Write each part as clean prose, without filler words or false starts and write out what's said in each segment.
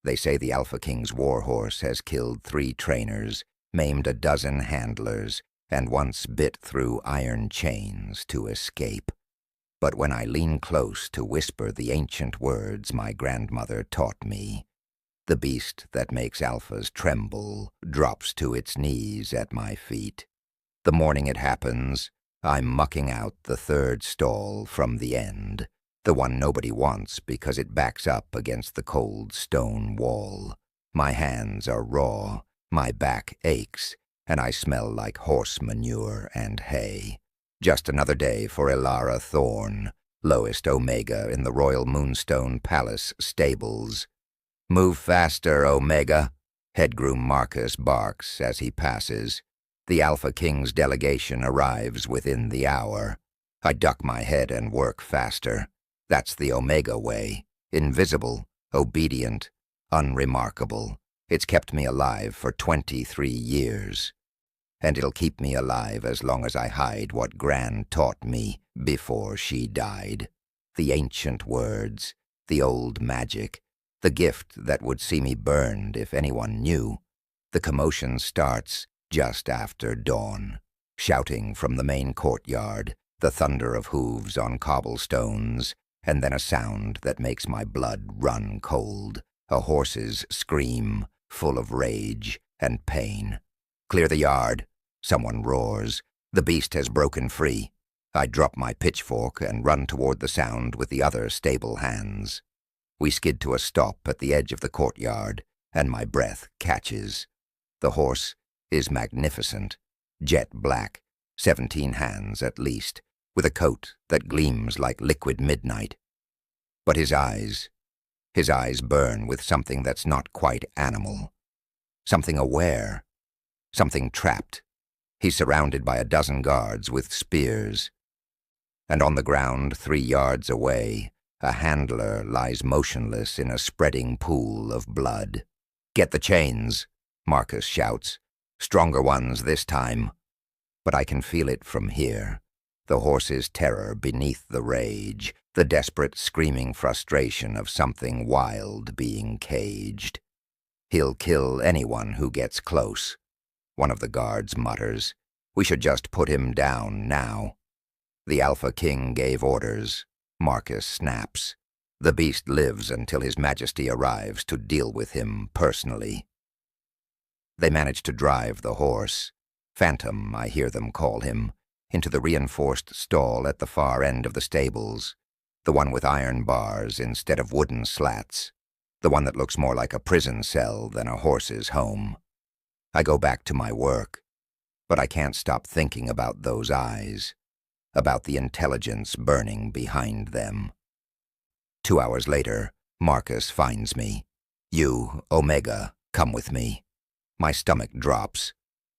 They say the Alpha King's warhorse has killed 3 trainers, maimed a dozen handlers, and once bit through iron chains to escape. But when I lean close to whisper the ancient words my grandmother taught me, the beast that makes alphas tremble drops to its knees at my feet. The morning it happens, I'm mucking out the 3rd stall from the end, the one nobody wants because it backs up against the cold stone wall. My hands are raw, my back aches, and I smell like horse manure and hay. Just another day for Elara Thorne, lowest Omega in the Royal Moonstone Palace stables. "Move faster, Omega," Headgroom Marcus barks as he passes. The Alpha King's delegation arrives within the hour. I duck my head and work faster. That's the Omega way. Invisible, obedient, unremarkable. It's kept me alive for 23 years. And it'll keep me alive as long as I hide what Gran taught me before she died. The ancient words, the old magic, the gift that would see me burned if anyone knew. The commotion starts just after dawn. Shouting from the main courtyard, the thunder of hooves on cobblestones, and then a sound that makes my blood run cold. A horse's scream, full of rage and pain. "Clear the yard," someone roars. The beast has broken free. I drop my pitchfork and run toward the sound with the other stable hands. We skid to a stop at the edge of the courtyard, and my breath catches. The horse is magnificent, jet black, 17 hands at least, with a coat that gleams like liquid midnight. But his eyes burn with something that's not quite animal. Something aware, something trapped. He's surrounded by a dozen guards with spears. And on the ground 3 yards away, a handler lies motionless in a spreading pool of blood. "Get the chains," Marcus shouts. "Stronger ones this time." But I can feel it from here. The horse's terror beneath the rage, the desperate screaming frustration of something wild being caged. "He'll kill anyone who gets close," one of the guards mutters. "We should just put him down now." "The Alpha King gave orders," Marcus snaps. "The beast lives until His Majesty arrives to deal with him personally." They manage to drive the horse, Phantom I hear them call him, into the reinforced stall at the far end of the stables, the one with iron bars instead of wooden slats, the one that looks more like a prison cell than a horse's home. I go back to my work, but I can't stop thinking about those eyes, about the intelligence burning behind them. 2 hours later, Marcus finds me. "You, Omega, come with me." My stomach drops.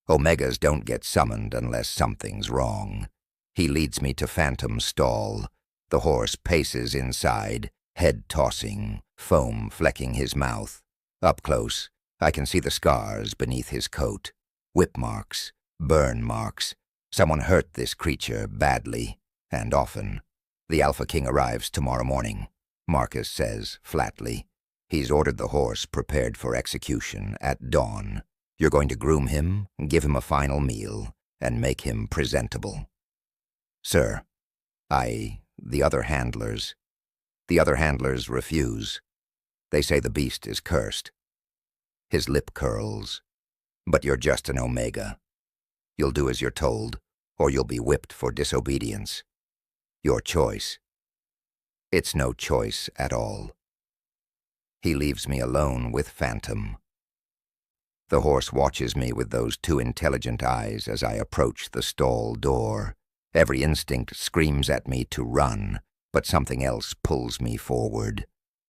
Omegas don't get summoned unless something's wrong. He leads me to Phantom's stall. The horse paces inside, head tossing, foam flecking his mouth. Up close, I can see the scars beneath his coat. Whip marks, burn marks. Someone hurt this creature badly, and often. "The Alpha King arrives tomorrow morning," Marcus says flatly. "He's ordered the horse prepared for execution at dawn. You're going to groom him, give him a final meal, and make him presentable." "Sir, the other handlers refuse. They say the beast is cursed." His lip curls. "But you're just an Omega. You'll do as you're told, or you'll be whipped for disobedience. Your choice." It's no choice at all. He leaves me alone with Phantom. The horse watches me with those 2 intelligent eyes as I approach the stall door. Every instinct screams at me to run, but something else pulls me forward.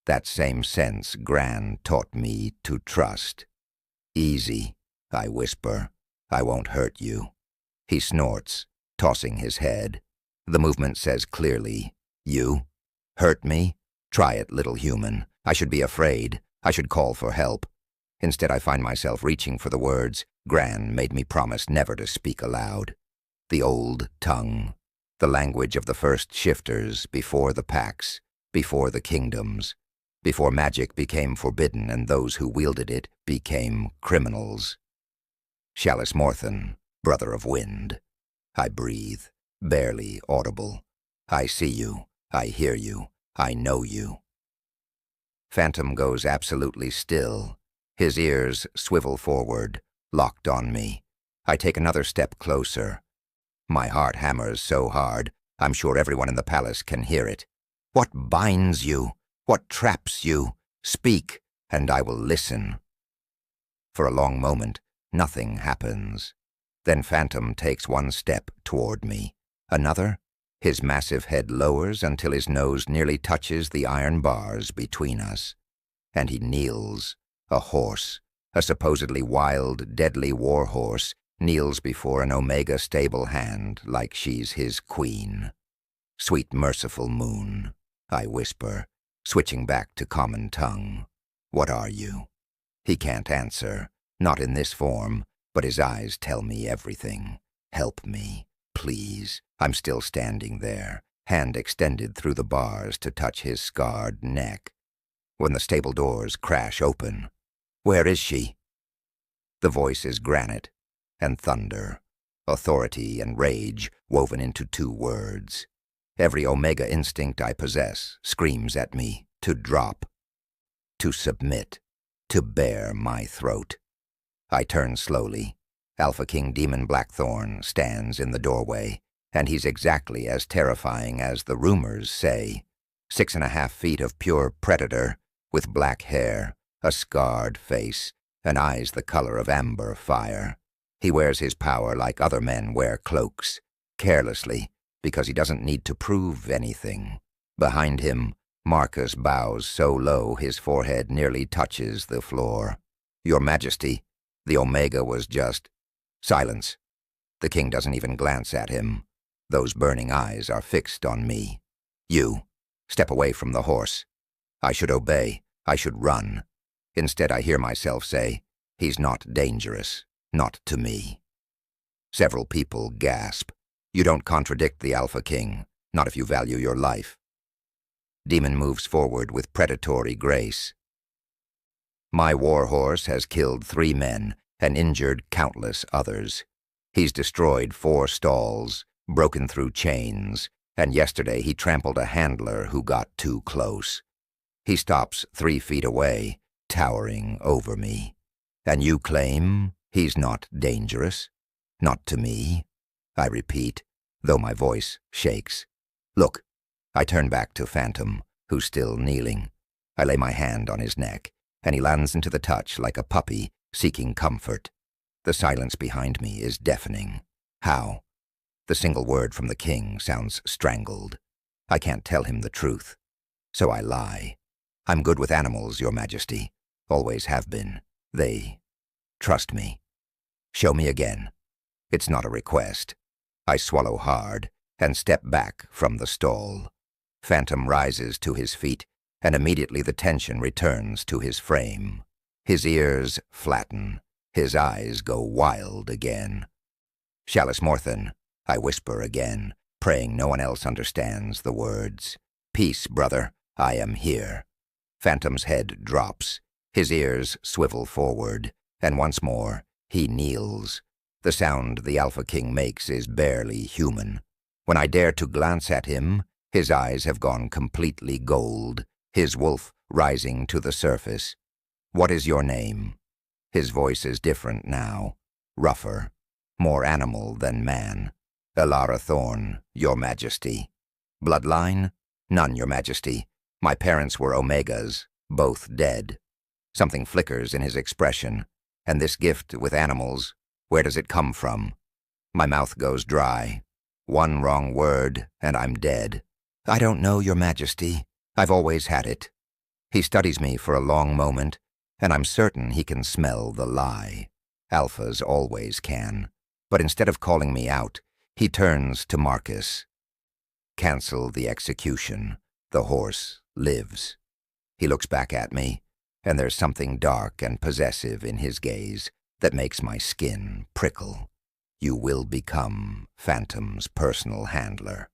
That same sense Gran taught me to trust. "Easy," I whisper. "I won't hurt you." He snorts, tossing his head. The movement says clearly, "You? Hurt me? Try it, little human. I should be afraid. I should call for help." Instead, I find myself reaching for the words Gran made me promise never to speak aloud. The old tongue, the language of the first shifters before the packs, before the kingdoms, before magic became forbidden and those who wielded it became criminals. Chalice Morthen, brother of wind. I breathe, barely audible. I see you, I hear you, I know you. Phantom goes absolutely still. His ears swivel forward, locked on me. I take another step closer. My heart hammers so hard, I'm sure everyone in the palace can hear it. What binds you? What traps you? Speak, and I will listen. For a long moment, nothing happens. Then Phantom takes one step toward me. Another. His massive head lowers until his nose nearly touches the iron bars between us. And he kneels. A horse, a supposedly wild, deadly war horse, kneels before an Omega stable hand like she's his queen. Sweet merciful moon, I whisper, switching back to common tongue. What are you? He can't answer, not in this form, but his eyes tell me everything. Help me, please. I'm still standing there, hand extended through the bars to touch his scarred neck. When the stable doors crash open, where is she? The voice is granite and thunder, authority and rage woven into two words. Every Omega instinct I possess screams at me to drop, to submit, to bare my throat. I turn slowly. Alpha King Demon Blackthorn stands in the doorway, and he's exactly as terrifying as the rumors say. 6.5 feet of pure predator, with black hair, a scarred face, and eyes the color of amber fire. He wears his power like other men wear cloaks, carelessly, because he doesn't need to prove anything. Behind him, Marcus bows so low his forehead nearly touches the floor. Your Majesty, the Omega was just... Silence. The king doesn't even glance at him. Those burning eyes are fixed on me. You, step away from the horse. I should obey. I should run. Instead, I hear myself say, he's not dangerous. Not to me. Several people gasp. You don't contradict the Alpha King, not if you value your life. Demon moves forward with predatory grace. My war horse has killed 3 men and injured countless others. He's destroyed 4 stalls, broken through chains, and yesterday he trampled a handler who got too close. He stops 3 feet away, towering over me. And you claim he's not dangerous? Not to me? I repeat, though my voice shakes. Look, I turn back to Phantom, who's still kneeling. I lay my hand on his neck, and he lands into the touch like a puppy seeking comfort. The silence behind me is deafening. How? The single word from the king sounds strangled. I can't tell him the truth. So I lie. I'm good with animals, Your Majesty. Always have been. They trust me. Show me again. It's not a request. I swallow hard and step back from the stall. Phantom rises to his feet, and immediately the tension returns to his frame. His ears flatten. His eyes go wild again. Chalice Morthen, I whisper again, praying no one else understands the words. Peace, brother, I am here. Phantom's head drops. His ears swivel forward, and once more, he kneels. The sound the Alpha King makes is barely human. When I dare to glance at him, his eyes have gone completely gold, his wolf rising to the surface. What is your name? His voice is different now, rougher, more animal than man. Elara Thorn, Your Majesty. Bloodline? None, Your Majesty. My parents were Omegas, both dead. Something flickers in his expression. And this gift with animals, where does it come from? My mouth goes dry. One wrong word, and I'm dead. I don't know, Your Majesty. I've always had it. He studies me for a long moment, and I'm certain he can smell the lie. Alphas always can. But instead of calling me out, he turns to Marcus. Cancel the execution. The horse lives. He looks back at me, and there's something dark and possessive in his gaze that makes my skin prickle. You will become Phantom's personal handler.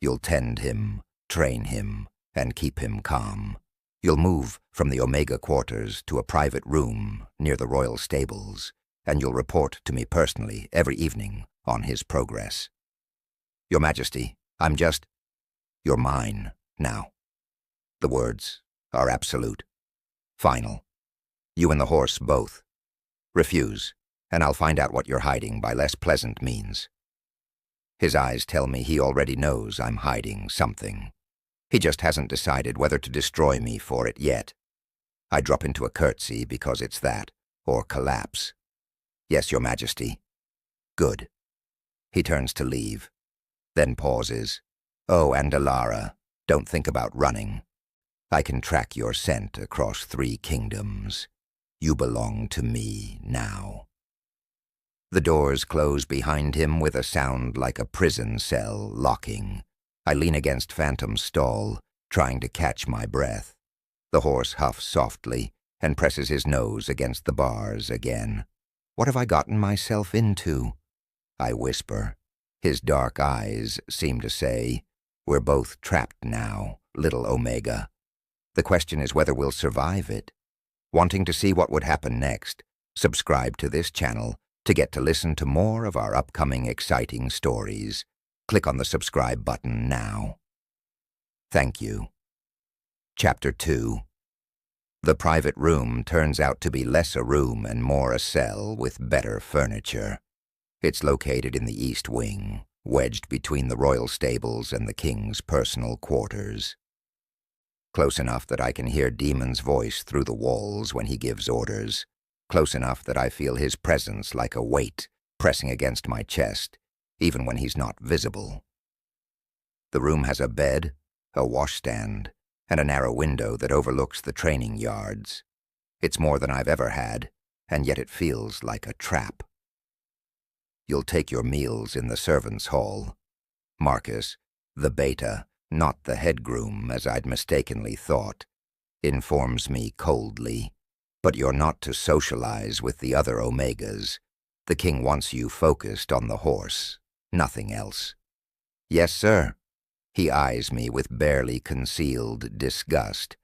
You'll tend him, train him, and keep him calm. You'll move from the Omega quarters to a private room near the royal stables, and you'll report to me personally every evening on his progress. Your Majesty, you're mine now. The words are absolute, final. You and the horse both. Refuse, and I'll find out what you're hiding by less pleasant means. His eyes tell me he already knows I'm hiding something. He just hasn't decided whether to destroy me for it yet. I drop into a curtsy because it's that, or collapse. Yes, Your Majesty. Good. He turns to leave, then pauses. Oh, and Alara, don't think about running. I can track your scent across 3 kingdoms. You belong to me now. The doors close behind him with a sound like a prison cell locking. I lean against Phantom's stall, trying to catch my breath. The horse huffs softly and presses his nose against the bars again. What have I gotten myself into? I whisper. His dark eyes seem to say, we're both trapped now, little Omega. The question is whether we'll survive it. Wanting to see what would happen next, subscribe to this channel to get to listen to more of our upcoming exciting stories. Click on the subscribe button now. Thank you. Chapter 2. The private room turns out to be less a room and more a cell with better furniture. It's located in the east wing, wedged between the royal stables and the king's personal quarters. Close enough that I can hear Demon's voice through the walls when he gives orders. Close enough that I feel his presence like a weight pressing against my chest, even when he's not visible. The room has a bed, a washstand, and a narrow window that overlooks the training yards. It's more than I've ever had, and yet it feels like a trap. You'll take your meals in the servants' hall. Marcus, the beta, not the head groom as I'd mistakenly thought, informs me coldly. But you're not to socialize with the other Omegas. The king wants you focused on the horse, nothing else. Yes, sir. He eyes me with barely concealed disgust.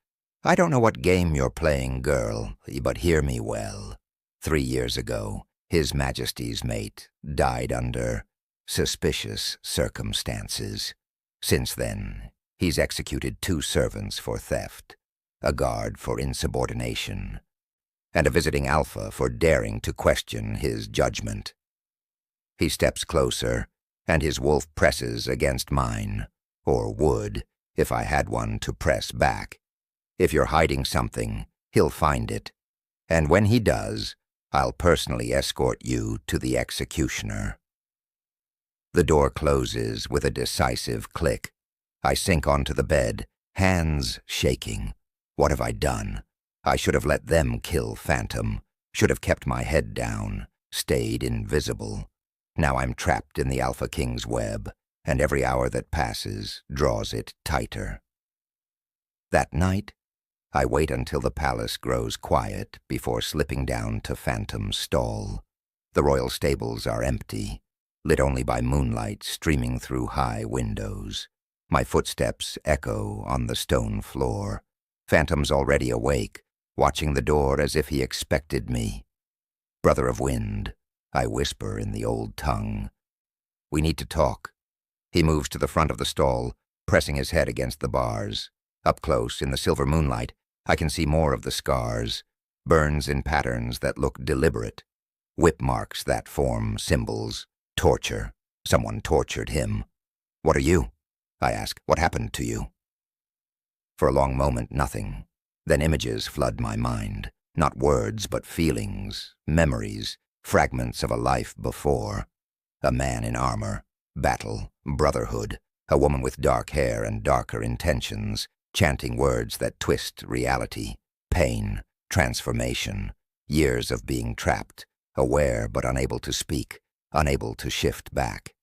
I don't know what game you're playing, girl, but hear me well. 3 years ago, His Majesty's mate died under suspicious circumstances. Since then, he's executed 2 servants for theft, a guard for insubordination, and a visiting alpha for daring to question his judgment. He steps closer, and his wolf presses against mine, or would, if I had one to press back. If you're hiding something, he'll find it, and when he does, I'll personally escort you to the executioner. The door closes with a decisive click. I sink onto the bed, hands shaking. What have I done? I should have let them kill Phantom, should have kept my head down, stayed invisible. Now I'm trapped in the Alpha King's web, and every hour that passes draws it tighter. That night, I wait until the palace grows quiet before slipping down to Phantom's stall. The royal stables are empty, lit only by moonlight streaming through high windows. My footsteps echo on the stone floor. Phantom's already awake, watching the door as if he expected me. Brother of Wind, I whisper in the old tongue. We need to talk. He moves to the front of the stall, pressing his head against the bars. Up close, in the silver moonlight, I can see more of the scars, burns in patterns that look deliberate, whip marks that form symbols, torture. Someone tortured him. What are you? I ask. What happened to you? For a long moment, nothing. Then images flood my mind. Not words, but feelings, memories, fragments of a life before. A man in armor, battle, brotherhood, a woman with dark hair and darker intentions, chanting words that twist reality, pain, transformation, years of being trapped, aware but unable to speak, unable to shift back.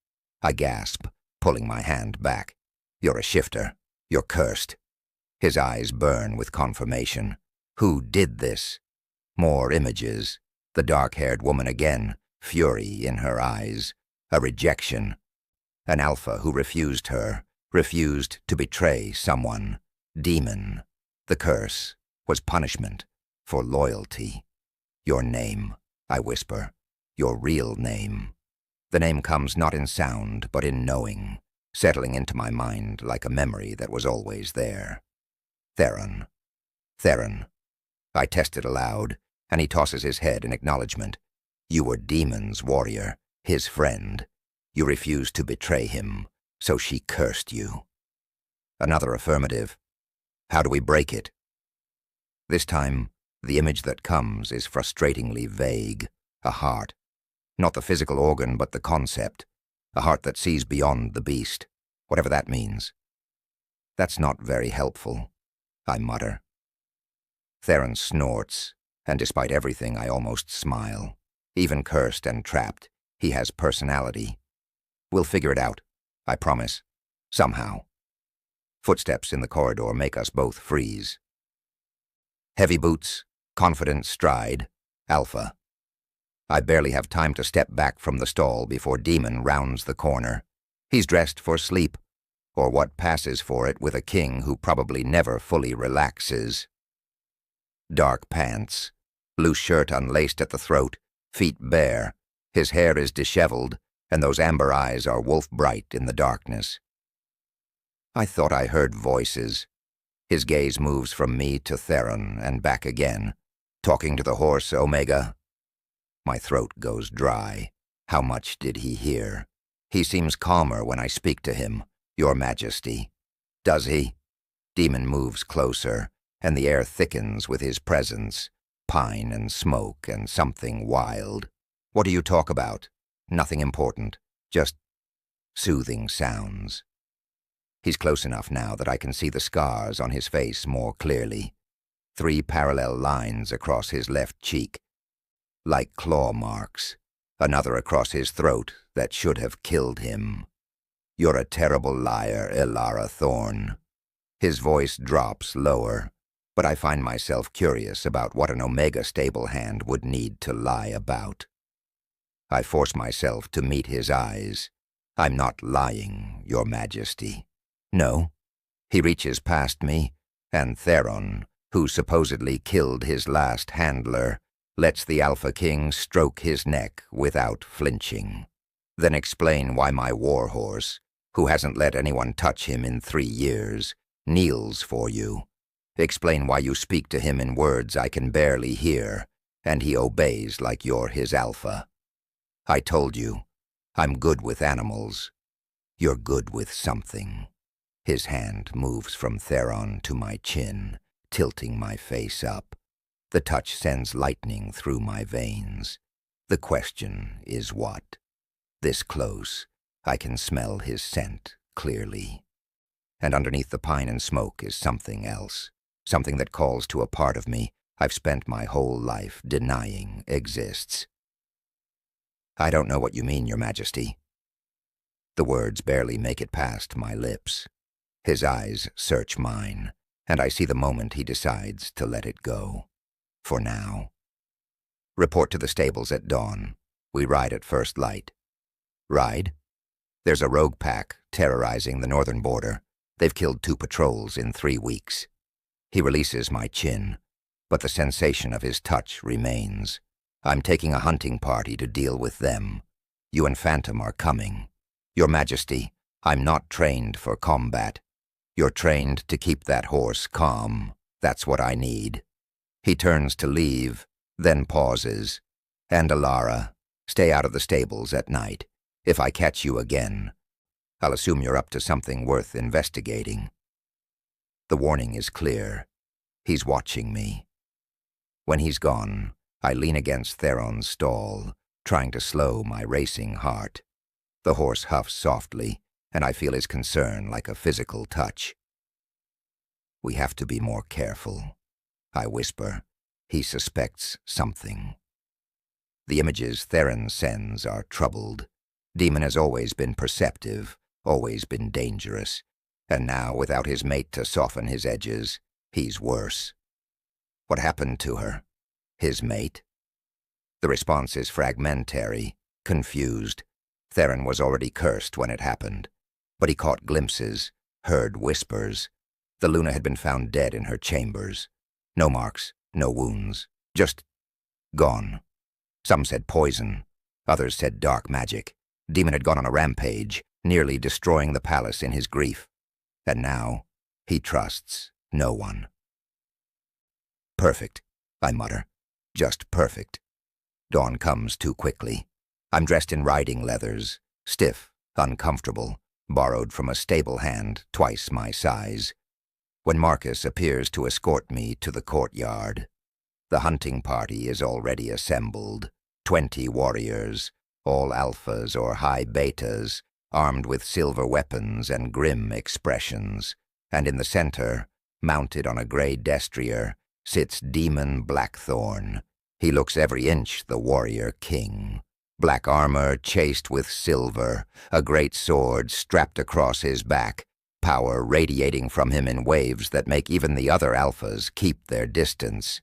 I gasp, pulling my hand back. You're a shifter. You're cursed. His eyes burn with confirmation. Who did this? More images. The dark-haired woman again, fury in her eyes. A rejection. An alpha who refused her, refused to betray someone. Demon. The curse was punishment for loyalty. Your name, I whisper, your real name. The name comes not in sound, but in knowing, settling into my mind like a memory that was always there. Theron. Theron. I test it aloud, and he tosses his head in acknowledgement. You were Demon's warrior, his friend. You refused to betray him, so she cursed you. Another affirmative. How do we break it? This time, the image that comes is frustratingly vague. A heart. Not the physical organ, but the concept. A heart that sees beyond the beast, whatever that means. That's not very helpful, I mutter. Theron snorts, and despite everything, I almost smile. Even cursed and trapped, he has personality. We'll figure it out, I promise. Somehow. Footsteps in the corridor make us both freeze. Heavy boots, confident stride, Alpha. I barely have time to step back from the stall before Demon rounds the corner. He's dressed for sleep, or what passes for it with a king who probably never fully relaxes. Dark pants, loose shirt unlaced at the throat, feet bare. His hair is disheveled, and those amber eyes are wolf-bright in the darkness. I thought I heard voices. His gaze moves from me to Theron and back again. Talking to the horse, Omega? My throat goes dry. How much did he hear? He seems calmer when I speak to him, Your Majesty. Does he? Demon moves closer, and the air thickens with his presence. Pine and smoke and something wild. What do you talk about? Nothing important. Just soothing sounds. He's close enough now that I can see the scars on his face more clearly. 3 parallel lines across his left cheek, like claw marks. Another across his throat that should have killed him. You're a terrible liar, Elara Thorne. His voice drops lower, but I find myself curious about what an Omega stable hand would need to lie about. I force myself to meet his eyes. I'm not lying, Your Majesty. No. He reaches past me, and Theron, who supposedly killed his last handler, lets the Alpha King stroke his neck without flinching. Then explain why my warhorse, who hasn't let anyone touch him in 3 years, kneels for you. Explain why you speak to him in words I can barely hear, and he obeys like you're his alpha. I told you, I'm good with animals. You're good with something. His hand moves from Theron to my chin, tilting my face up. The touch sends lightning through my veins. The question is what? This close, I can smell his scent clearly. And underneath the pine and smoke is something else, something that calls to a part of me I've spent my whole life denying exists. I don't know what you mean, Your Majesty. The words barely make it past my lips. His eyes search mine, and I see the moment he decides to let it go. For now. Report to the stables at dawn. We ride at first light. Ride? There's a rogue pack terrorizing the northern border. They've killed 2 patrols in 3 weeks. He releases my chin, but the sensation of his touch remains. I'm taking a hunting party to deal with them. You and Phantom are coming. Your Majesty, I'm not trained for combat. You're trained to keep that horse calm. That's what I need. He turns to leave, then pauses. And Elara, stay out of the stables at night. If I catch you again, I'll assume you're up to something worth investigating. The warning is clear. He's watching me. When he's gone, I lean against Theron's stall, trying to slow my racing heart. The horse huffs softly, and I feel his concern like a physical touch. We have to be more careful, I whisper. He suspects something. The images Theron sends are troubled. Demon has always been perceptive, always been dangerous, and now, without his mate to soften his edges, he's worse. What happened to her? His mate? The response is fragmentary, confused. Theron was already cursed when it happened, but he caught glimpses, heard whispers. The Luna had been found dead in her chambers. No marks, no wounds, just gone. Some said poison, others said dark magic. Demon had gone on a rampage, nearly destroying the palace in his grief. And now, he trusts no one. Perfect, I mutter. Just perfect. Dawn comes too quickly. I'm dressed in riding leathers, stiff, uncomfortable, borrowed from a stable hand twice my size. When Marcus appears to escort me to the courtyard, the hunting party is already assembled. 20 warriors, all alphas or high betas, armed with silver weapons and grim expressions. And in the center, mounted on a gray destrier, sits Demon Blackthorn. He looks every inch the warrior king. Black armor chased with silver, a great sword strapped across his back, power radiating from him in waves that make even the other alphas keep their distance.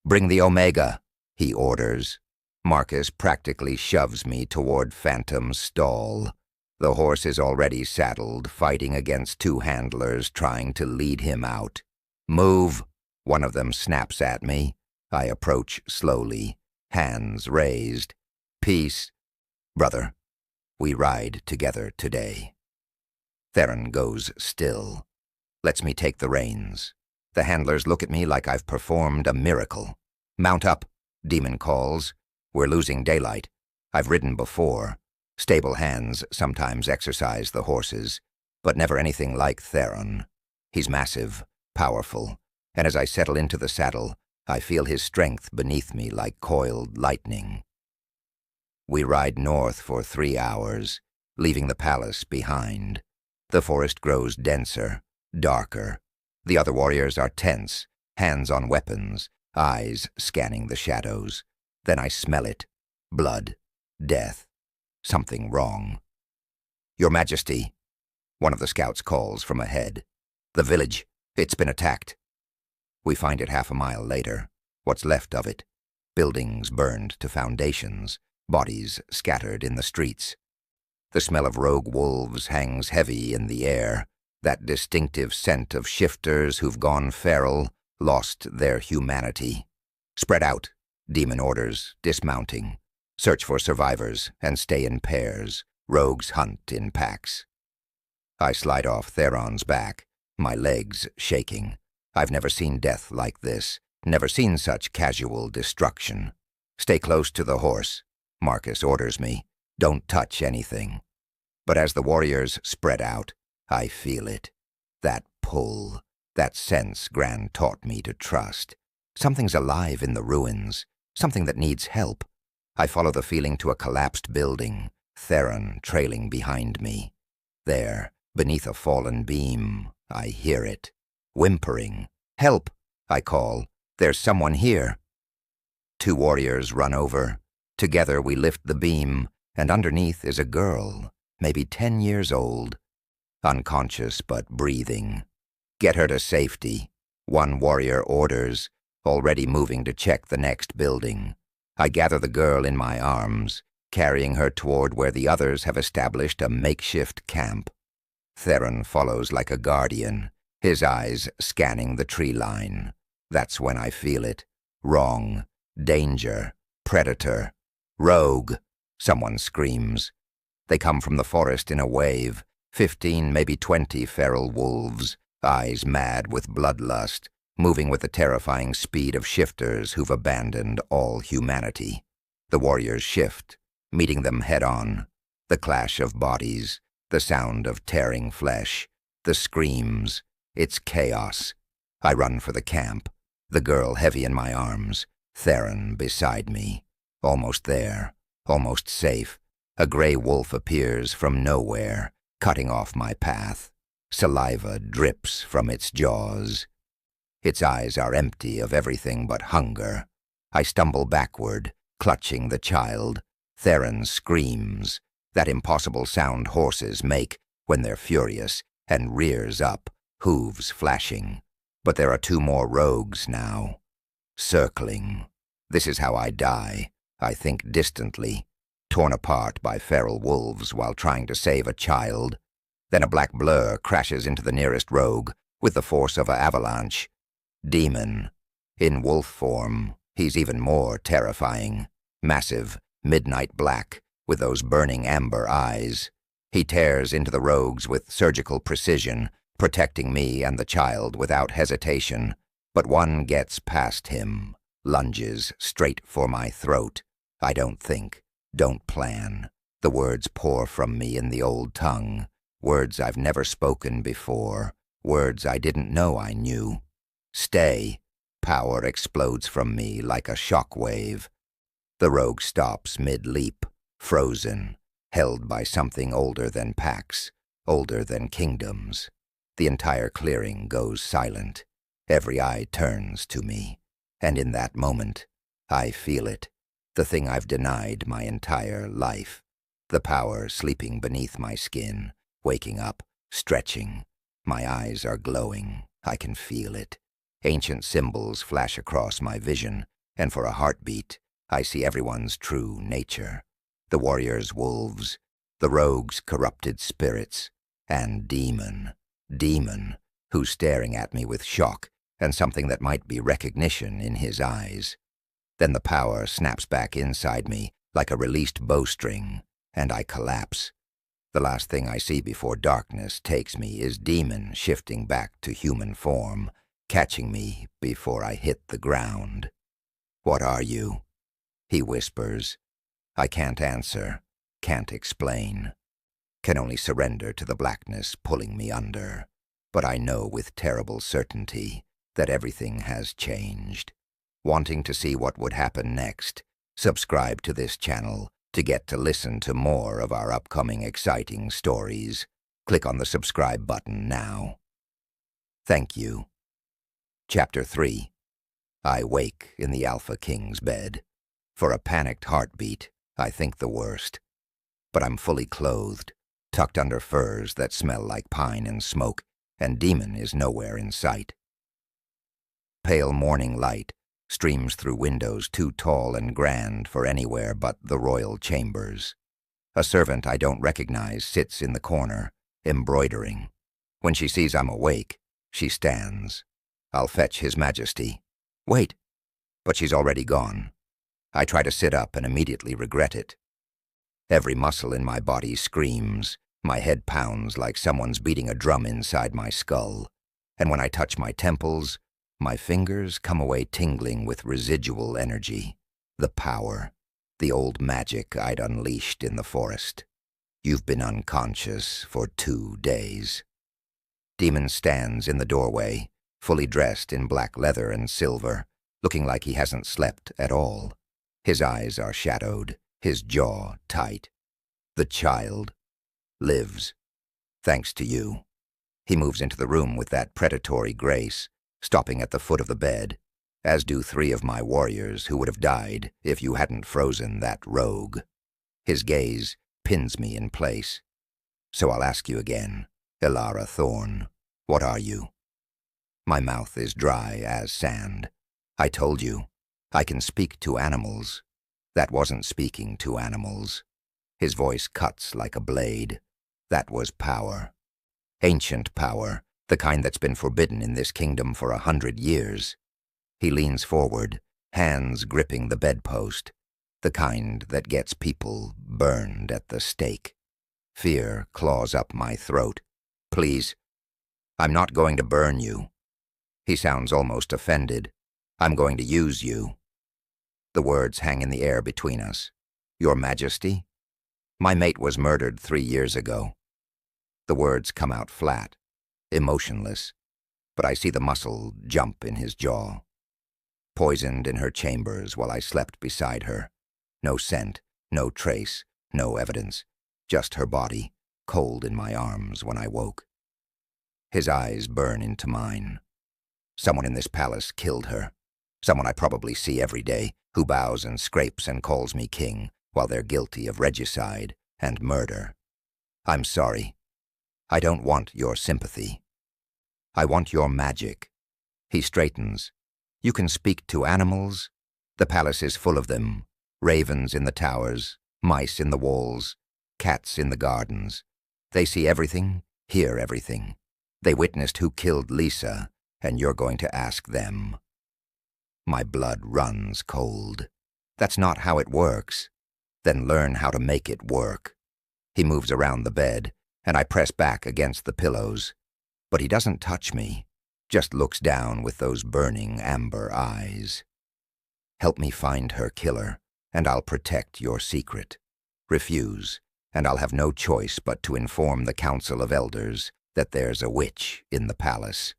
"Bring the Omega," he orders. Marcus practically shoves me toward Phantom's stall. The horse is already saddled, fighting against 2 handlers trying to lead him out. "Move," one of them snaps at me. I approach slowly, hands raised. "Peace, brother. We ride together today." Theron goes still, lets me take the reins. The handlers look at me like I've performed a miracle. "Mount up," Demon calls. We're losing daylight. I've ridden before. Stable hands sometimes exercise the horses, but never anything like Theron. He's massive, powerful, and as I settle into the saddle, I feel his strength beneath me like coiled lightning. We ride north for 3 hours, leaving the palace behind. The forest grows denser, darker. The other warriors are tense, hands on weapons, eyes scanning the shadows. Then I smell it. Blood. Death. Something wrong. "Your Majesty," one of the scouts calls from ahead. "The village. It's been attacked." We find it half a mile later. What's left of it. Buildings burned to foundations. Bodies scattered in the streets. The smell of rogue wolves hangs heavy in the air. That distinctive scent of shifters who've gone feral, lost their humanity. "Spread out," Demon orders, dismounting. "Search for survivors and stay in pairs. Rogues hunt in packs." I slide off Theron's back, my legs shaking. I've never seen death like this, never seen such casual destruction. "Stay close to the horse," Marcus orders me. "Don't touch anything." But as the warriors spread out, I feel it. That pull, that sense Gran taught me to trust. Something's alive in the ruins, something that needs help. I follow the feeling to a collapsed building, Theron trailing behind me. There, beneath a fallen beam, I hear it. Whimpering. "Help!" I call. "There's someone here." 2 warriors run over. Together we lift the beam, and underneath is a girl, maybe 10 years old. Unconscious but breathing. "Get her to safety," one warrior orders, already moving to check the next building. I gather the girl in my arms, carrying her toward where the others have established a makeshift camp. Theron follows like a guardian, his eyes scanning the tree line. That's when I feel it. Wrong. Danger. Predator. "Rogue!" someone screams. They come from the forest in a wave, 15, maybe 20 feral wolves, eyes mad with bloodlust, moving with the terrifying speed of shifters who've abandoned all humanity. The warriors shift, meeting them head-on. The clash of bodies, the sound of tearing flesh, the screams. It's chaos. I run for the camp, the girl heavy in my arms, Theron beside me. Almost there, almost safe. A gray wolf appears from nowhere, cutting off my path. Saliva drips from its jaws. Its eyes are empty of everything but hunger. I stumble backward, clutching the child. Theron screams, that impossible sound horses make when they're furious, and rears up, hooves flashing. But there are 2 more rogues now. Circling. This is how I die, I think distantly, torn apart by feral wolves while trying to save a child. Then a black blur crashes into the nearest rogue, with the force of an avalanche. Demon. In wolf form, he's even more terrifying. Massive, midnight black, with those burning amber eyes. He tears into the rogues with surgical precision, protecting me and the child without hesitation. But one gets past him, lunges straight for my throat. I don't think, don't plan. The words pour from me in the old tongue, words I've never spoken before, words I didn't know I knew. Stay. Power explodes from me like a shock wave. The rogue stops mid-leap, frozen, held by something older than packs, older than kingdoms. The entire clearing goes silent. Every eye turns to me, and in that moment, I feel it, the thing I've denied my entire life. The power sleeping beneath my skin, waking up, stretching. My eyes are glowing. I can feel it. Ancient symbols flash across my vision, and for a heartbeat, I see everyone's true nature. The warriors' wolves, the rogues' corrupted spirits, and Demon, who's staring at me with shock and something that might be recognition in his eyes. Then the power snaps back inside me like a released bowstring, and I collapse. The last thing I see before darkness takes me is Demon shifting back to human form, catching me before I hit the ground. "What are you?" he whispers. I can't answer, can't explain, can only surrender to the blackness pulling me under. But I know with terrible certainty that everything has changed. Wanting to see what would happen next, subscribe to this channel to get to listen to more of our upcoming exciting stories. Click on the subscribe button now. Thank you. Chapter 3. I wake in the Alpha King's bed. For a panicked heartbeat, I think the worst. But I'm fully clothed, tucked under furs that smell like pine and smoke, and Demon is nowhere in sight. Pale morning light streams through windows too tall and grand for anywhere but the royal chambers. A servant I don't recognize sits in the corner, embroidering. When she sees I'm awake, she stands. I'll fetch His Majesty. Wait! But she's already gone. I try to sit up and immediately regret it. Every muscle in my body screams. My head pounds like someone's beating a drum inside my skull. And when I touch my temples, my fingers come away tingling with residual energy. The power, the old magic I'd unleashed in the forest. You've been unconscious for 2 days. Demon stands in the doorway, fully dressed in black leather and silver, looking like he hasn't slept at all. His eyes are shadowed, his jaw tight. The child lives, thanks to you. He moves into the room with that predatory grace, stopping at the foot of the bed, as do 3 of my warriors who would have died if you hadn't frozen that rogue. His gaze pins me in place. So I'll ask you again, Elara Thorn, what are you? My mouth is dry as sand. I told you, I can speak to animals. That wasn't speaking to animals. His voice cuts like a blade. That was power. Ancient power, the kind that's been forbidden in this kingdom for 100 years. He leans forward, hands gripping the bedpost, the kind that gets people burned at the stake. Fear claws up my throat. Please, I'm not going to burn you. He sounds almost offended. I'm going to use you. The words hang in the air between us. Your Majesty? My mate was murdered 3 years ago. The words come out flat, emotionless, but I see the muscle jump in his jaw. Poisoned in her chambers while I slept beside her. No scent, no trace, no evidence, just her body, cold in my arms when I woke. His eyes burn into mine. Someone in this palace killed her. Someone I probably see every day, who bows and scrapes and calls me king, while they're guilty of regicide and murder. I'm sorry. I don't want your sympathy. I want your magic. He straightens. You can speak to animals. The palace is full of them. Ravens in the towers, mice in the walls, cats in the gardens. They see everything, hear everything. They witnessed who killed Lisa, and you're going to ask them. My blood runs cold. That's not how it works. Then learn how to make it work. He moves around the bed, and I press back against the pillows. But he doesn't touch me, just looks down with those burning amber eyes. Help me find her killer, and I'll protect your secret. Refuse, and I'll have no choice but to inform the Council of Elders that there's a witch in the palace.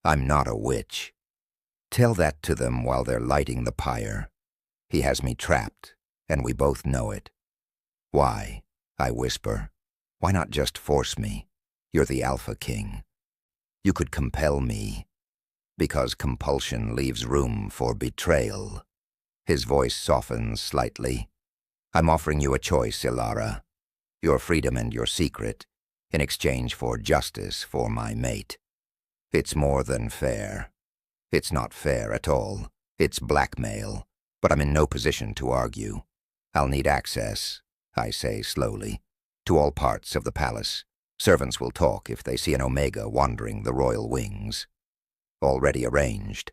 I'm not a witch. Tell that to them while they're lighting the pyre. He has me trapped, and we both know it. Why? I whisper. Why not just force me? You're the Alpha King. You could compel me, because compulsion leaves room for betrayal. His voice softens slightly. I'm offering you a choice, Ilara. Your freedom and your secret, in exchange for justice for my mate. It's more than fair. It's not fair at all. It's blackmail, but I'm in no position to argue. I'll need access, I say slowly, to all parts of the palace. Servants will talk if they see an Omega wandering the royal wings. Already arranged.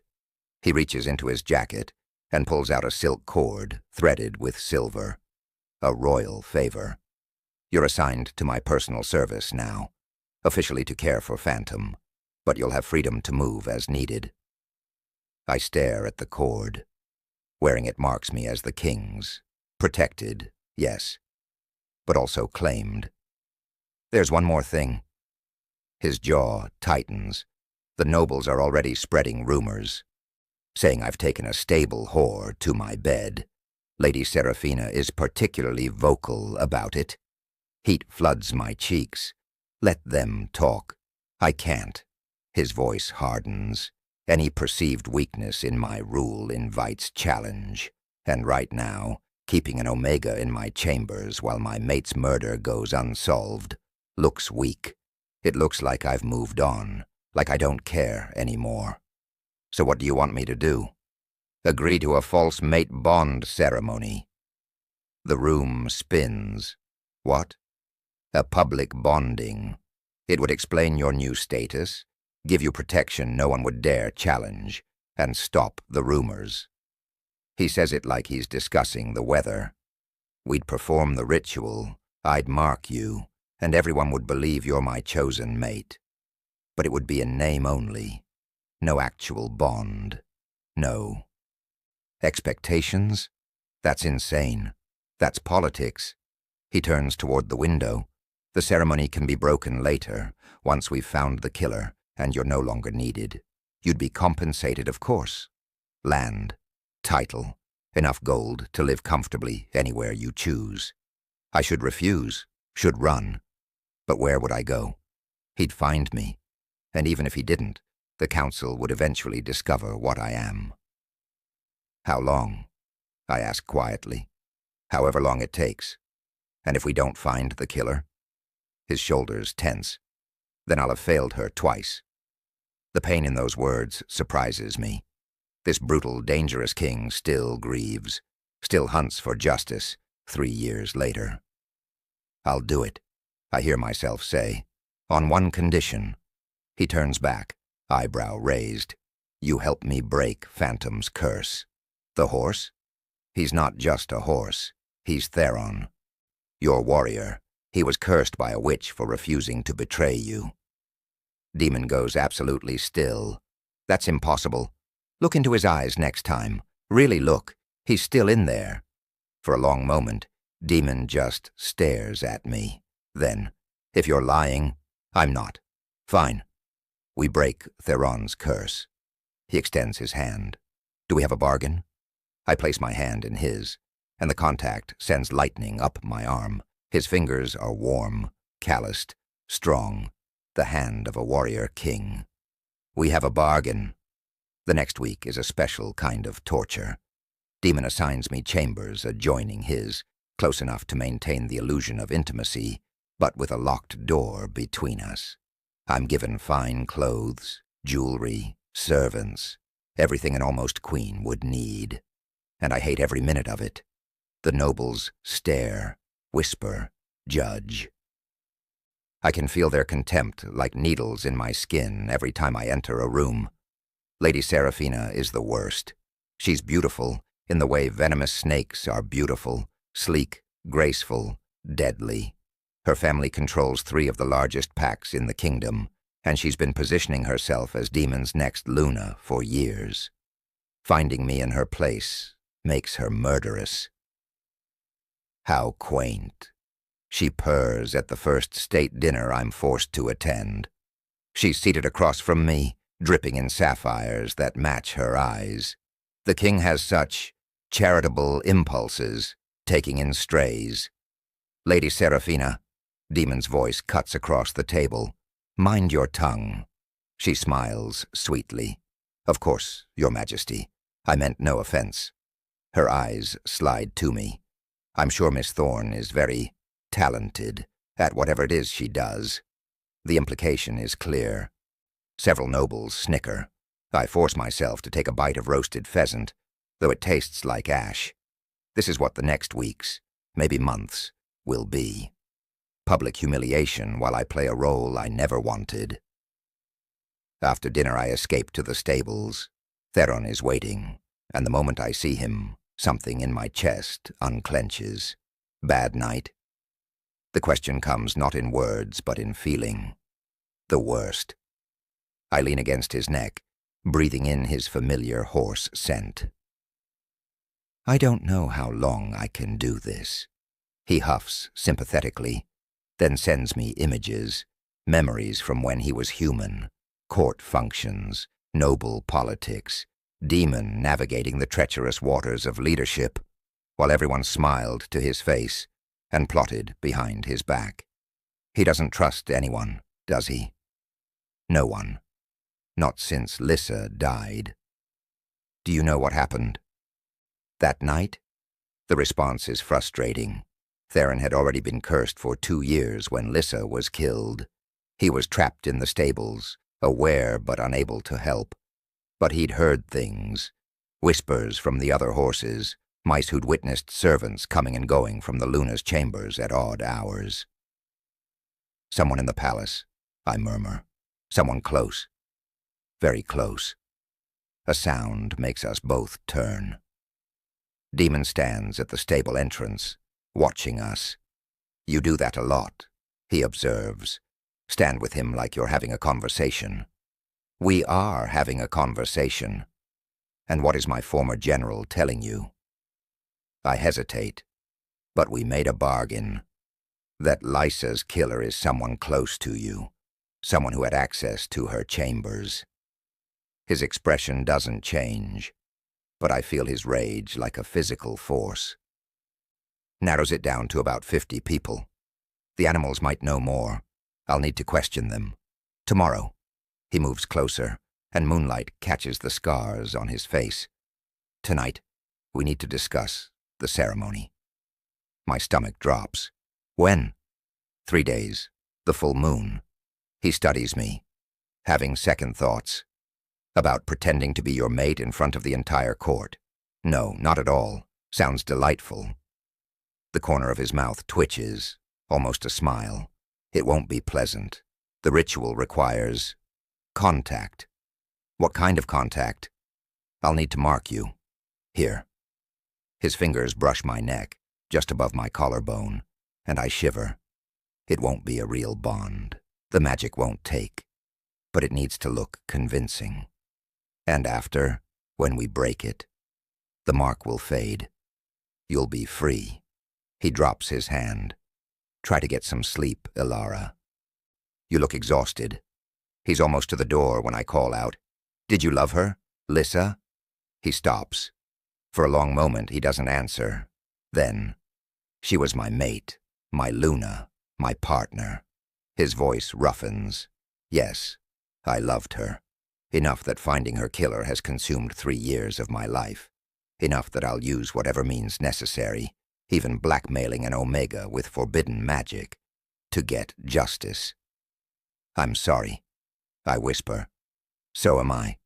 He reaches into his jacket and pulls out a silk cord threaded with silver. A royal favor. You're assigned to my personal service now, officially to care for Phantom, but you'll have freedom to move as needed. I stare at the cord. Wearing it marks me as the King's. Protected, yes, but also claimed. There's one more thing. His jaw tightens. The nobles are already spreading rumors, saying I've taken a stable whore to my bed. Lady Seraphina is particularly vocal about it. Heat floods my cheeks. Let them talk. I can't. His voice hardens. Any perceived weakness in my rule invites challenge. And right now, keeping an Omega in my chambers while my mate's murder goes unsolved looks weak. It looks like I've moved on, like I don't care anymore. So what do you want me to do? Agree to a false mate bond ceremony. The room spins. What? A public bonding. It would explain your new status, give you protection no one would dare challenge, and stop the rumors. He says it like he's discussing the weather. We'd perform the ritual, I'd mark you, and everyone would believe you're my chosen mate. But it would be in name only. No actual bond. No. Expectations? That's insane. That's politics. He turns toward the window. The ceremony can be broken later, once we've found the killer, and you're no longer needed. You'd be compensated, of course. Land, title, enough gold to live comfortably anywhere you choose. I should refuse, should run. But where would I go? He'd find me. And even if he didn't, the council would eventually discover what I am. How long? I ask quietly. However long it takes. And if we don't find the killer? His shoulders tense. Then I'll have failed her twice. The pain in those words surprises me. This brutal, dangerous king still grieves, still hunts for justice 3 years later. I'll do it, I hear myself say, on one condition. He turns back, eyebrow raised. You help me break Phantom's curse. The horse? He's not just a horse. He's Theron. Your warrior. He was cursed by a witch for refusing to betray you. Demon goes absolutely still. That's impossible. Look into his eyes next time. Really look. He's still in there. For a long moment, Demon just stares at me. Then, if you're lying, I'm not. Fine. We break Theron's curse. He extends his hand. Do we have a bargain? I place my hand in his, and the contact sends lightning up my arm. His fingers are warm, calloused, strong, the hand of a warrior king. We have a bargain. The next week is a special kind of torture. Demon assigns me chambers adjoining his, close enough to maintain the illusion of intimacy, but with a locked door between us. I'm given fine clothes, jewelry, servants, everything an almost queen would need. And I hate every minute of it. The nobles stare, whisper, judge. I can feel their contempt like needles in my skin every time I enter a room. Lady Seraphina is the worst. She's beautiful in the way venomous snakes are beautiful, sleek, graceful, deadly. Her family controls 3 of the largest packs in the kingdom, and she's been positioning herself as Demon's next Luna for years. Finding me in her place makes her murderous. How quaint. She purrs at the first state dinner I'm forced to attend. She's seated across from me, dripping in sapphires that match her eyes. The king has such charitable impulses, taking in strays. Lady Seraphina, Demon's voice cuts across the table. Mind your tongue. She smiles sweetly. Of course, Your Majesty. I meant no offense. Her eyes slide to me. I'm sure Miss Thorne is very talented at whatever it is she does. The implication is clear. Several nobles snicker. I force myself to take a bite of roasted pheasant, though it tastes like ash. This is what the next weeks, maybe months, will be. Public humiliation while I play a role I never wanted. After dinner I escape to the stables. Theron is waiting, and the moment I see him, something in my chest unclenches. Bad night? The question comes not in words, but in feeling. The worst. I lean against his neck, breathing in his familiar horse scent. I don't know how long I can do this. He huffs sympathetically, then sends me images, memories from when he was human, court functions, noble politics, Demon navigating the treacherous waters of leadership, while everyone smiled to his face and plotted behind his back. He doesn't trust anyone, does he? No one. Not since Lissa died. Do you know what happened? That night? The response is frustrating. Theron had already been cursed for 2 years when Lissa was killed. He was trapped in the stables, aware but unable to help. But he'd heard things. Whispers from the other horses, mice who'd witnessed servants coming and going from the Luna's chambers at odd hours. Someone in the palace, I murmur. Someone close. Very close. A sound makes us both turn. Demon stands at the stable entrance, watching us. You do that a lot, he observes. Stand with him like you're having a conversation. We are having a conversation. And what is my former general telling you? I hesitate, but we made a bargain. That Lyssa's killer is someone close to you, someone who had access to her chambers. His expression doesn't change, but I feel his rage like a physical force. Narrows it down to about 50 people. The animals might know more. I'll need to question them. Tomorrow. He moves closer, and moonlight catches the scars on his face. Tonight, we need to discuss the ceremony. My stomach drops. When? 3 days. The full moon. He studies me, having second thoughts. About pretending to be your mate in front of the entire court. No, not at all. Sounds delightful. The corner of his mouth twitches, almost a smile. It won't be pleasant. The ritual requires contact. What kind of contact? I'll need to mark you. Here. His fingers brush my neck, just above my collarbone, and I shiver. It won't be a real bond. The magic won't take, but it needs to look convincing. And after, when we break it, the mark will fade. You'll be free. He drops his hand. Try to get some sleep, Ilara. You look exhausted. He's almost to the door when I call out, Did you love her, Lissa? He stops. For a long moment he doesn't answer. Then, she was my mate, my Luna, my partner. His voice roughens. Yes, I loved her. Enough that finding her killer has consumed 3 years of my life. Enough that I'll use whatever means necessary, even blackmailing an Omega with forbidden magic, to get justice. I'm sorry, I whisper. So am I.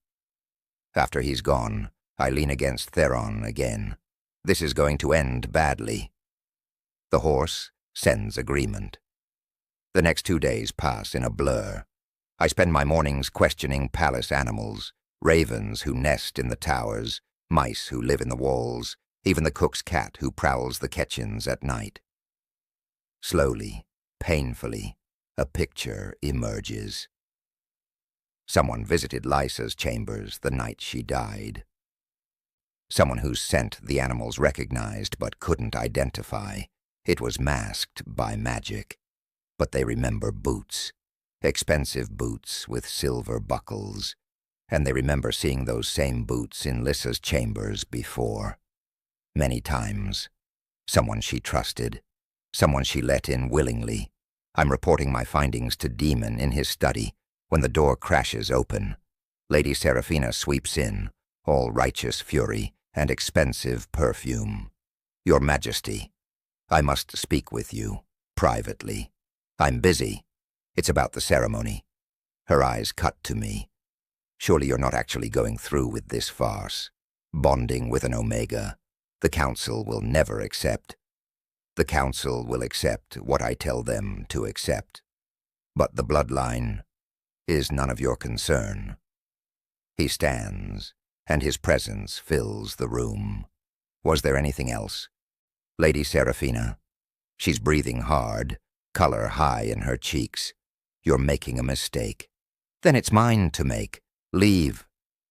After he's gone, I lean against Theron again. This is going to end badly. The horse sends agreement. The next 2 days pass in a blur. I spend my mornings questioning palace animals, ravens who nest in the towers, mice who live in the walls, even the cook's cat who prowls the kitchens at night. Slowly, painfully, a picture emerges. Someone visited Lysa's chambers the night she died. Someone whose scent the animals recognized but couldn't identify. It was masked by magic. But they remember boots, expensive boots with silver buckles, and they remember seeing those same boots in Lysa's chambers before. Many times. Someone she trusted, someone she let in willingly. I'm reporting my findings to Demon in his study when the door crashes open. Lady Seraphina sweeps in, all righteous fury and expensive perfume. Your Majesty, I must speak with you, privately. I'm busy. It's about the ceremony. Her eyes cut to me. Surely you're not actually going through with this farce. Bonding with an Omega. The Council will never accept. The Council will accept what I tell them to accept. But the bloodline is none of your concern. He stands, and his presence fills the room. Was there anything else? Lady Seraphina. She's breathing hard, color high in her cheeks. You're making a mistake. Then it's mine to make. Leave.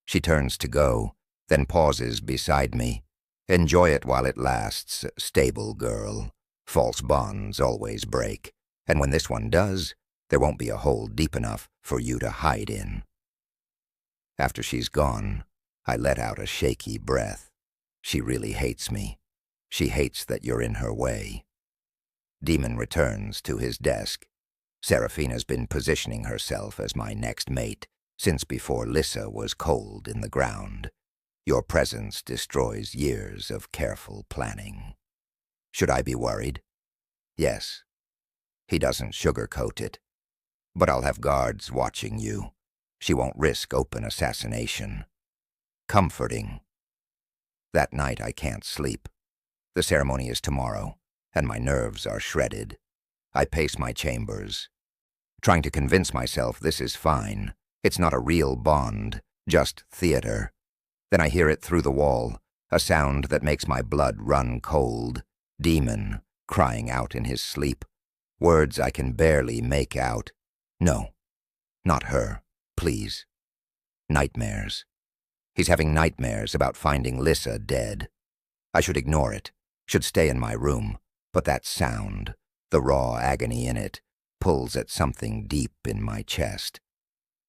She turns to go, then pauses beside me. Enjoy it while it lasts, stable girl. False bonds always break, and when this one does, there won't be a hole deep enough for you to hide in. After she's gone, I let out a shaky breath. She really hates me. She hates that you're in her way. Demon returns to his desk. Seraphina's been positioning herself as my next mate since before Lysa was cold in the ground. Your presence destroys years of careful planning. Should I be worried? Yes. He doesn't sugarcoat it. But I'll have guards watching you. She won't risk open assassination. Comforting. That night I can't sleep. The ceremony is tomorrow, and my nerves are shredded. I pace my chambers, trying to convince myself this is fine. It's not a real bond, just theater. Then I hear it through the wall, a sound that makes my blood run cold. Demon, crying out in his sleep. Words I can barely make out. No, not her, please. Nightmares. He's having nightmares about finding Lysa dead. I should ignore it, should stay in my room, but that sound, the raw agony in it, pulls at something deep in my chest.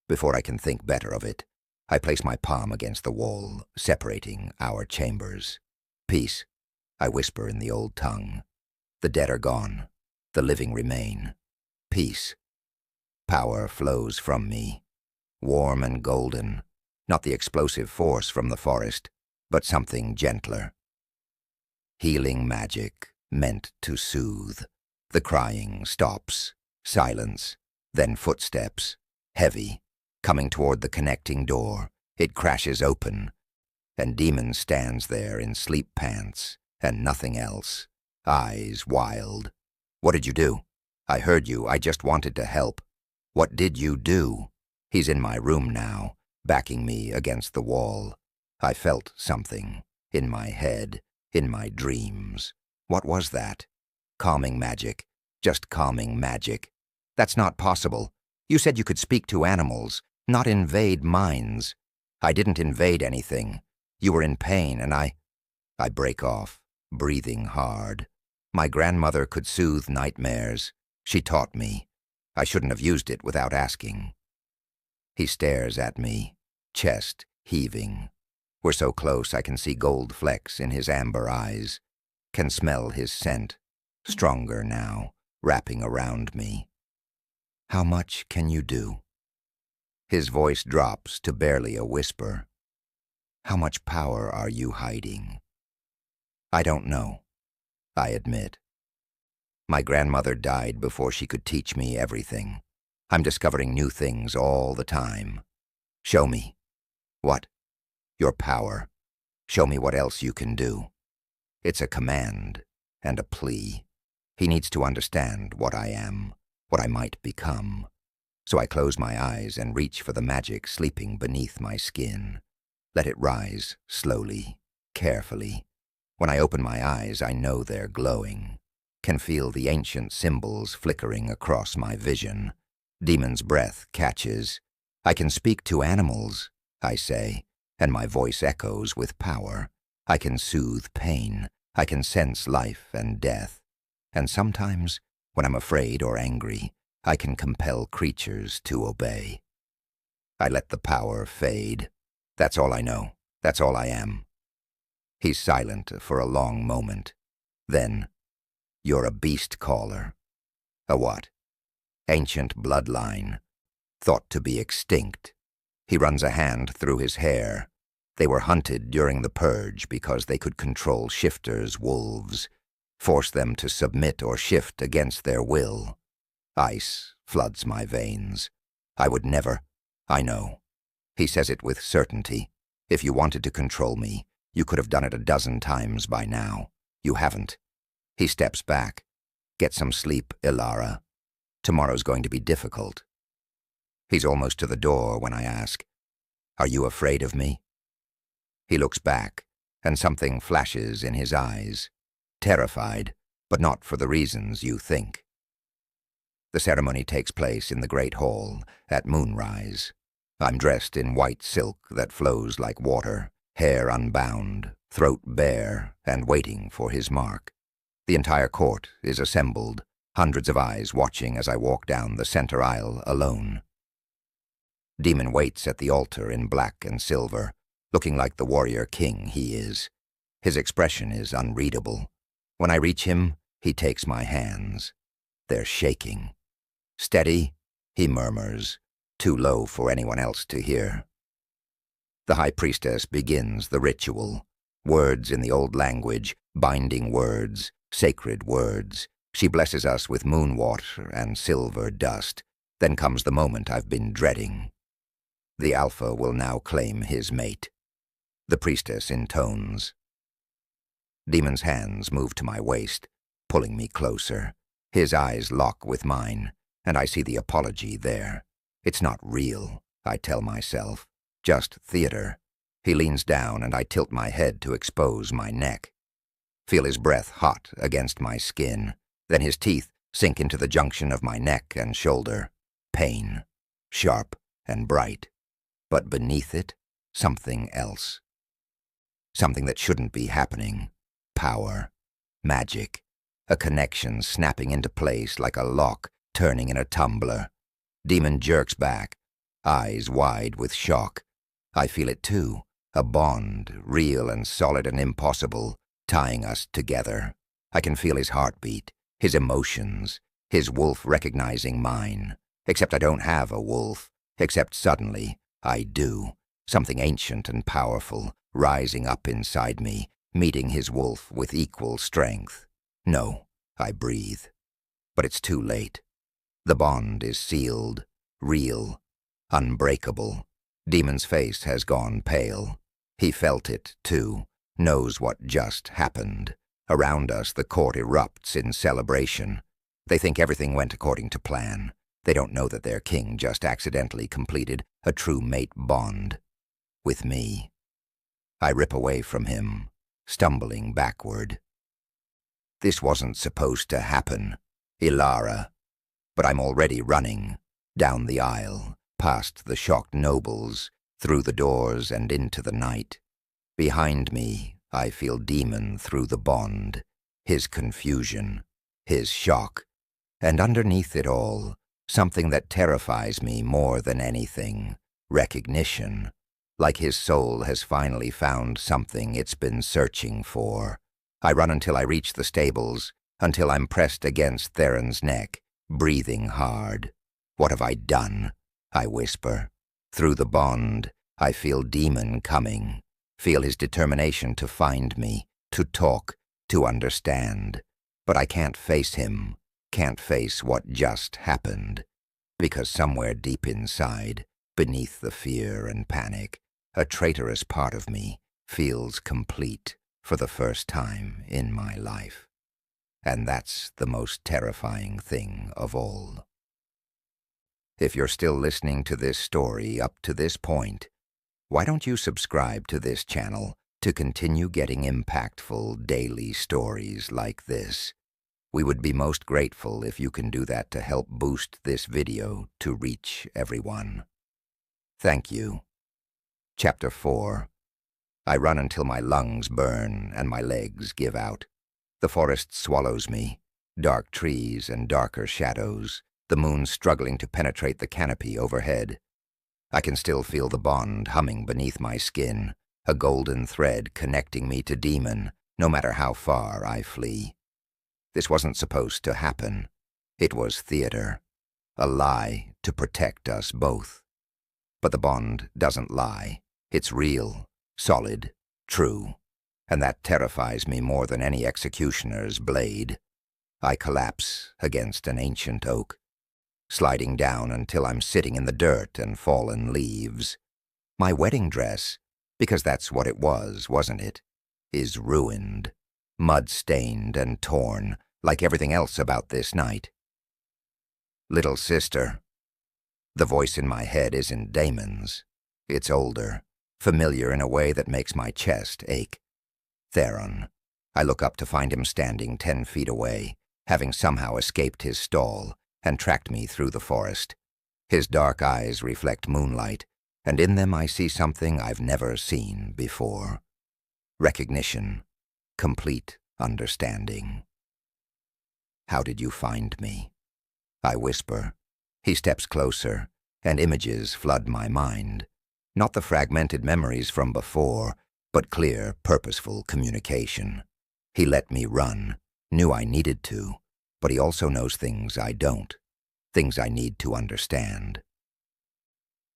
Before I can think better of it, I place my palm against the wall, separating our chambers. Peace, I whisper in the old tongue. The dead are gone. The living remain. Peace. Power flows from me, warm and golden, not the explosive force from the forest, but something gentler. Healing magic, meant to soothe. The crying stops. Silence, then footsteps, heavy, coming toward the connecting door. It crashes open, and Demon stands there in sleep pants and nothing else, eyes wild. What did you do? I heard you, I just wanted to help. What did you do? He's in my room now, backing me against the wall. I felt something, in my head, in my dreams. What was that? Calming magic, just calming magic. That's not possible. You said you could speak to animals, not invade minds. I didn't invade anything. You were in pain, and I break off, breathing hard. My grandmother could soothe nightmares. She taught me. I shouldn't have used it without asking. He stares at me, chest heaving. We're so close I can see gold flecks in his amber eyes. Can smell his scent, stronger now, wrapping around me. How much can you do? His voice drops to barely a whisper. How much power are you hiding? I don't know, I admit. My grandmother died before she could teach me everything. I'm discovering new things all the time. Show me. What? Your power. Show me what else you can do. It's a command and a plea. He needs to understand what I am. what I might become. So I close my eyes and reach for the magic sleeping beneath my skin. Let it rise slowly, carefully. When I open my eyes, I know they're glowing. Can feel the ancient symbols flickering across my vision. Demon's breath catches. I can speak to animals, I say, and my voice echoes with power. I can soothe pain. I can sense life and death. And sometimes, when I'm afraid or angry, I can compel creatures to obey. I let the power fade. That's all I know. That's all I am. He's silent for a long moment. Then, "You're a beast caller." A what? Ancient bloodline, thought to be extinct. He runs a hand through his hair. They were hunted during the purge because they could control shifters' wolves, force them to submit or shift against their will. Ice floods my veins. I would never. I know. He says it with certainty. If you wanted to control me, you could have done it a dozen times by now. You haven't. He steps back. Get some sleep, Ilara. Tomorrow's going to be difficult. He's almost to the door when I ask, "Are you afraid of me?" He looks back, and something flashes in his eyes. Terrified, but not for the reasons you think. The ceremony takes place in the great hall at moonrise. I'm dressed in white silk that flows like water, hair unbound, throat bare, and waiting for his mark. The entire court is assembled, hundreds of eyes watching as I walk down the center aisle alone. Demon waits at the altar in black and silver, looking like the warrior king he is. His expression is unreadable. When I reach him, he takes my hands. They're shaking. "Steady," he murmurs, too low for anyone else to hear. The high priestess begins the ritual. Words in the old language, binding words, sacred words. She blesses us with moon water and silver dust. Then comes the moment I've been dreading. The Alpha will now claim his mate. The priestess intones. Demon's hands move to my waist, pulling me closer. His eyes lock with mine, and I see the apology there. It's not real, I tell myself. Just theater. He leans down and I tilt my head to expose my neck. Feel his breath hot against my skin. Then his teeth sink into the junction of my neck and shoulder. Pain. Sharp and bright. But beneath it, something else. Something that shouldn't be happening. Power. Magic. A connection snapping into place like a lock turning in a tumbler. Demon jerks back, eyes wide with shock. I feel it too. A bond, real and solid and impossible, tying us together. I can feel his heartbeat, his emotions, his wolf recognizing mine. Except I don't have a wolf. Except suddenly, I do. Something ancient and powerful, rising up inside me, meeting his wolf with equal strength. No, I breathe. But it's too late. The bond is sealed, real, unbreakable. Demon's face has gone pale. He felt it, too, knows what just happened. Around us, the court erupts in celebration. They think everything went according to plan. They don't know that their king just accidentally completed a true mate bond. With me. I rip away from him, stumbling backward. This wasn't supposed to happen, Ilara. But I'm already running, down the aisle, past the shocked nobles, through the doors and into the night. Behind me, I feel Demon through the bond, his confusion, his shock, and underneath it all, something that terrifies me more than anything, recognition, like his soul has finally found something it's been searching for. I run until I reach the stables, until I'm pressed against Theron's neck, breathing hard. What have I done? I whisper. Through the bond, I feel Demon coming, feel his determination to find me, to talk, to understand. But I can't face him, can't face what just happened, because somewhere deep inside, beneath the fear and panic, a traitorous part of me feels complete for the first time in my life. And that's the most terrifying thing of all. If you're still listening to this story up to this point, why don't you subscribe to this channel to continue getting impactful daily stories like this? We would be most grateful if you can do that to help boost this video to reach everyone. Thank you. Chapter 4. I run until my lungs burn and my legs give out. The forest swallows me, dark trees and darker shadows, the moon struggling to penetrate the canopy overhead. I can still feel the bond humming beneath my skin, a golden thread connecting me to Demon, no matter how far I flee. This wasn't supposed to happen. It was theater, a lie to protect us both. But the bond doesn't lie. It's real, solid, true, and that terrifies me more than any executioner's blade. I collapse against an ancient oak, sliding down until I'm sitting in the dirt and fallen leaves. My wedding dress, because that's what it was, wasn't it, is ruined, mud-stained and torn, like everything else about this night. Little sister. The voice in my head isn't Damon's. It's older, familiar in a way that makes my chest ache. Theron. I look up to find him standing 10 feet away, having somehow escaped his stall and tracked me through the forest. His dark eyes reflect moonlight, and in them I see something I've never seen before. Recognition. Complete understanding. How did you find me? I whisper. He steps closer, and images flood my mind. Not the fragmented memories from before, but clear, purposeful communication. He let me run, knew I needed to, but he also knows things I don't, things I need to understand.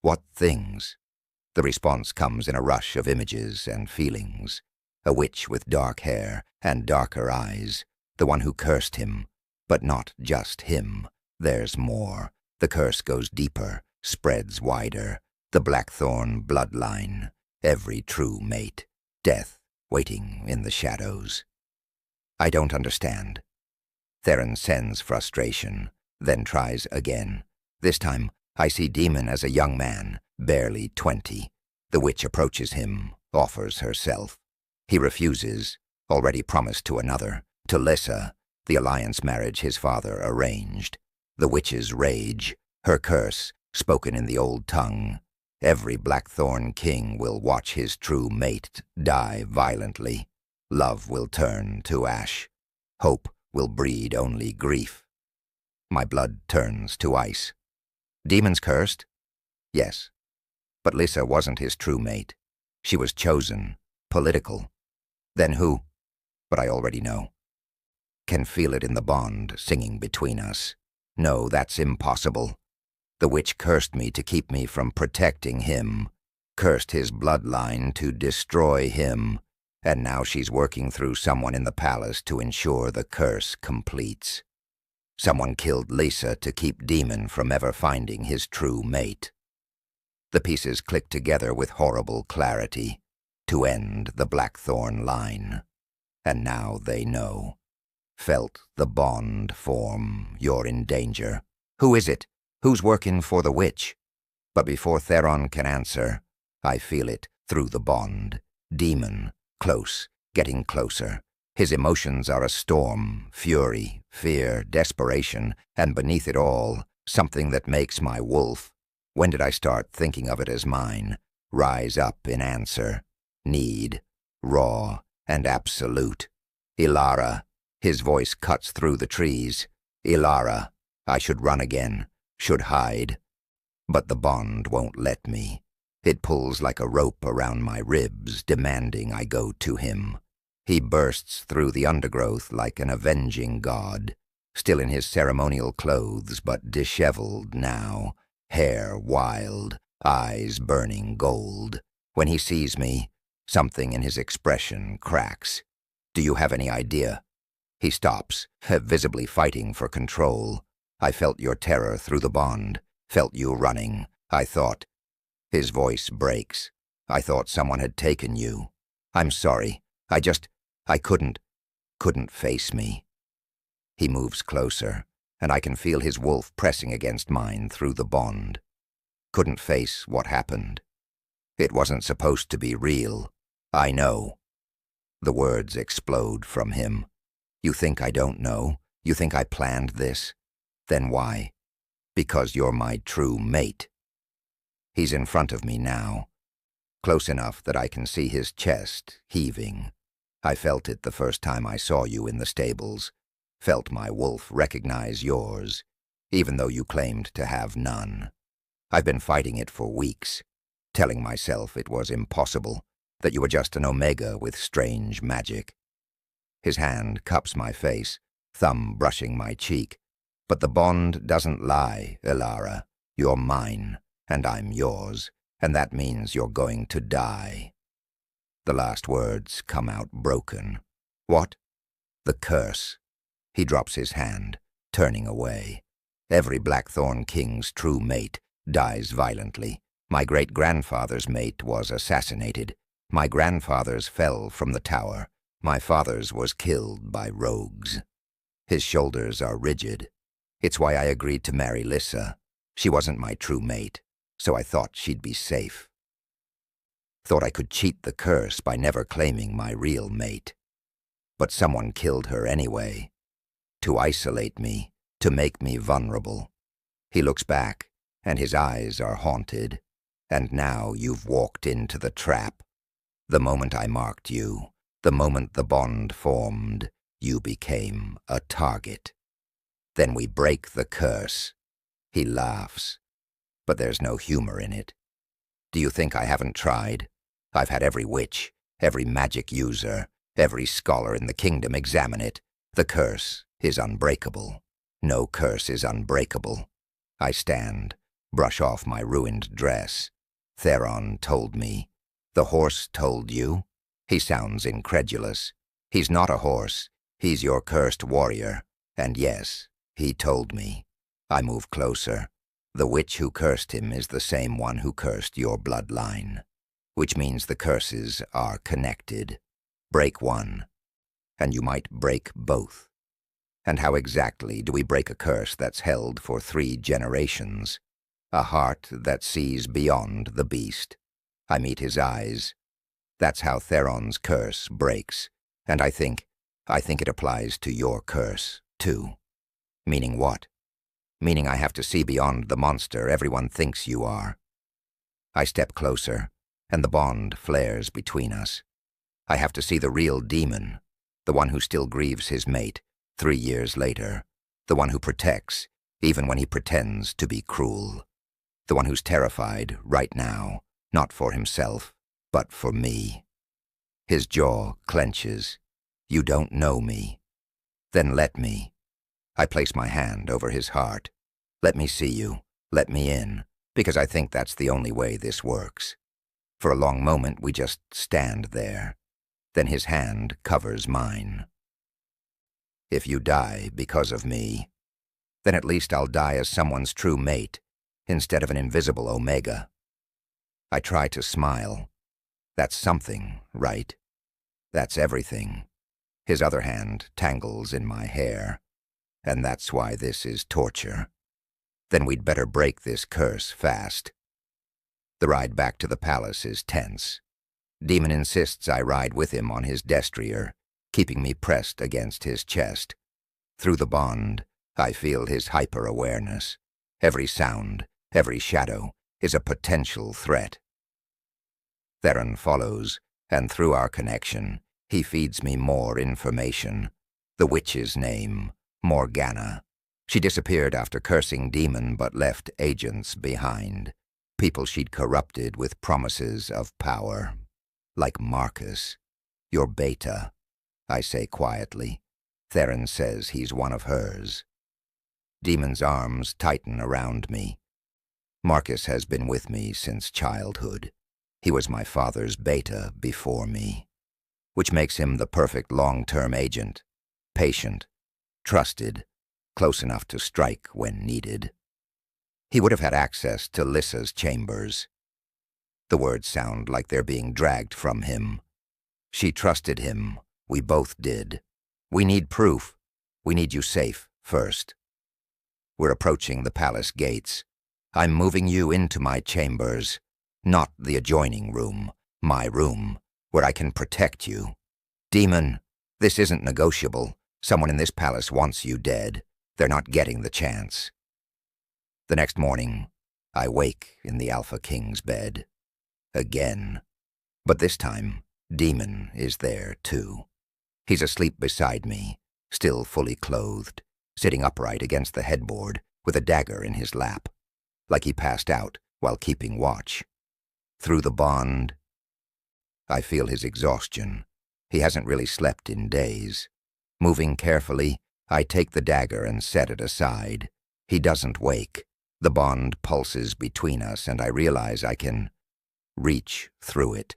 What things? The response comes in a rush of images and feelings. A witch with dark hair and darker eyes, the one who cursed him, but not just him. There's more. The curse goes deeper, spreads wider. The Blackthorn bloodline, every true mate, death waiting in the shadows. I don't understand. Theron sends frustration, then tries again. This time, I see Demon as a young man, barely 20. The witch approaches him, offers herself. He refuses, already promised to another, to Lyssa, the alliance marriage his father arranged. The witch's rage, her curse, spoken in the old tongue. Every Blackthorn king will watch his true mate die violently. Love will turn to ash. Hope will breed only grief. My blood turns to ice. Demon's cursed? Yes. But Lyssa wasn't his true mate. She was chosen, political. Then who? But I already know. Can feel it in the bond singing between us. No, that's impossible. The witch cursed me to keep me from protecting him, cursed his bloodline to destroy him, and now she's working through someone in the palace to ensure the curse completes. Someone killed Lyssa to keep Demon from ever finding his true mate. The pieces click together with horrible clarity to end the Blackthorn line. And now they know. Felt the bond form. You're in danger. Who is it? Who's working for the witch? But before Theron can answer, I feel it through the bond. Demon, close, getting closer. His emotions are a storm, fury, fear, desperation, and beneath it all, something that makes my wolf. When did I start thinking of it as mine? Rise up in answer. Need, raw and absolute. Ilara, his voice cuts through the trees. Ilara, I should run again, should hide. But the bond won't let me. It pulls like a rope around my ribs, demanding I go to him. He bursts through the undergrowth like an avenging god, still in his ceremonial clothes but disheveled now, hair wild, eyes burning gold. When he sees me, something in his expression cracks. Do you have any idea? He stops, visibly fighting for control. I felt your terror through the bond, felt you running, I thought. His voice breaks. I thought someone had taken you. I'm sorry. I couldn't face me. He moves closer, and I can feel his wolf pressing against mine through the bond. Couldn't face what happened. It wasn't supposed to be real. I know. The words explode from him. You think I don't know? You think I planned this? Then why? Because you're my true mate. He's in front of me now, close enough that I can see his chest heaving. I felt it the first time I saw you in the stables, felt my wolf recognize yours, even though you claimed to have none. I've been fighting it for weeks, telling myself it was impossible, that you were just an Omega with strange magic. His hand cups my face, thumb brushing my cheek. But the bond doesn't lie, Elara. You're mine, and I'm yours, and that means you're going to die. The last words come out broken. What? The curse. He drops his hand, turning away. Every Blackthorn King's true mate dies violently. My great-grandfather's mate was assassinated. My grandfather's fell from the tower. My father's was killed by rogues. His shoulders are rigid. It's why I agreed to marry Lissa. She wasn't my true mate, so I thought she'd be safe. Thought I could cheat the curse by never claiming my real mate. But someone killed her anyway. To isolate me, to make me vulnerable. He looks back, and his eyes are haunted. And now you've walked into the trap. The moment I marked you, the moment the bond formed, you became a target. Then we break the curse. He laughs, but there's no humor in it. Do you think I haven't tried? I've had every witch, every magic user, every scholar in the kingdom examine it. The curse is unbreakable. No curse is unbreakable. I stand, brush off my ruined dress. Theron told me. The horse told you? He sounds incredulous. He's not a horse. He's your cursed warrior. And yes, he told me. I move closer. The witch who cursed him is the same one who cursed your bloodline, which means the curses are connected. Break one, and you might break both. And how exactly do we break a curse that's held for 3 generations? A heart that sees beyond the beast. I meet his eyes. That's how Theron's curse breaks, and I think it applies to your curse, too. Meaning what? Meaning I have to see beyond the monster everyone thinks you are. I step closer, and the bond flares between us. I have to see the real demon, the one who still grieves his mate 3 years later, the one who protects, even when he pretends to be cruel, the one who's terrified right now, not for himself, but for me. His jaw clenches. You don't know me. Then let me. I place my hand over his heart. Let me see you. Let me in, because I think that's the only way this works. For a long moment, we just stand there. Then his hand covers mine. If you die because of me, then at least I'll die as someone's true mate, instead of an invisible Omega. I try to smile. That's something, right? That's everything. His other hand tangles in my hair, and that's why this is torture. Then we'd better break this curse fast. The ride back to the palace is tense. Demon insists I ride with him on his destrier, keeping me pressed against his chest. Through the bond, I feel his hyper-awareness. Every sound, every shadow, is a potential threat. Theron follows, and through our connection, he feeds me more information. The witch's name, Morgana. She disappeared after cursing Demon but left agents behind. People she'd corrupted with promises of power. Like Marcus. Your beta, I say quietly. Theron says he's one of hers. Demon's arms tighten around me. Marcus has been with me since childhood. He was my father's beta before me, which makes him the perfect long-term agent. Patient, trusted, close enough to strike when needed. He would have had access to Lissa's chambers. The words sound like they're being dragged from him. She trusted him. We both did. We need proof. We need you safe first. We're approaching the palace gates. I'm moving you into my chambers, not the adjoining room, my room, where I can protect you. Demon, this isn't negotiable. Someone in this palace wants you dead. They're not getting the chance. The next morning, I wake in the Alpha King's bed. Again. But this time, Demon is there too. He's asleep beside me, still fully clothed, sitting upright against the headboard with a dagger in his lap, like he passed out while keeping watch. Through the bond, I feel his exhaustion. He hasn't really slept in days. Moving carefully, I take the dagger and set it aside. He doesn't wake. The bond pulses between us, and I realize I can reach through it,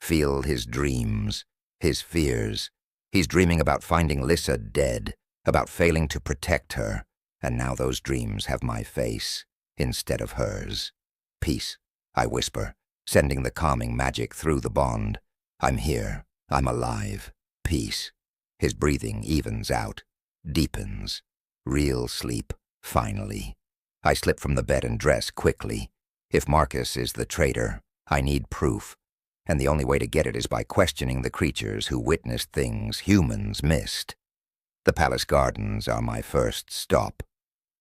feel his dreams, his fears. He's dreaming about finding Lissa dead, about failing to protect her, and now those dreams have my face instead of hers. Peace, I whisper, sending the calming magic through the bond. I'm here. I'm alive. Peace. His breathing evens out, deepens. Real sleep, finally. I slip from the bed and dress quickly. If Marcus is the traitor, I need proof, and the only way to get it is by questioning the creatures who witnessed things humans missed. The palace gardens are my first stop.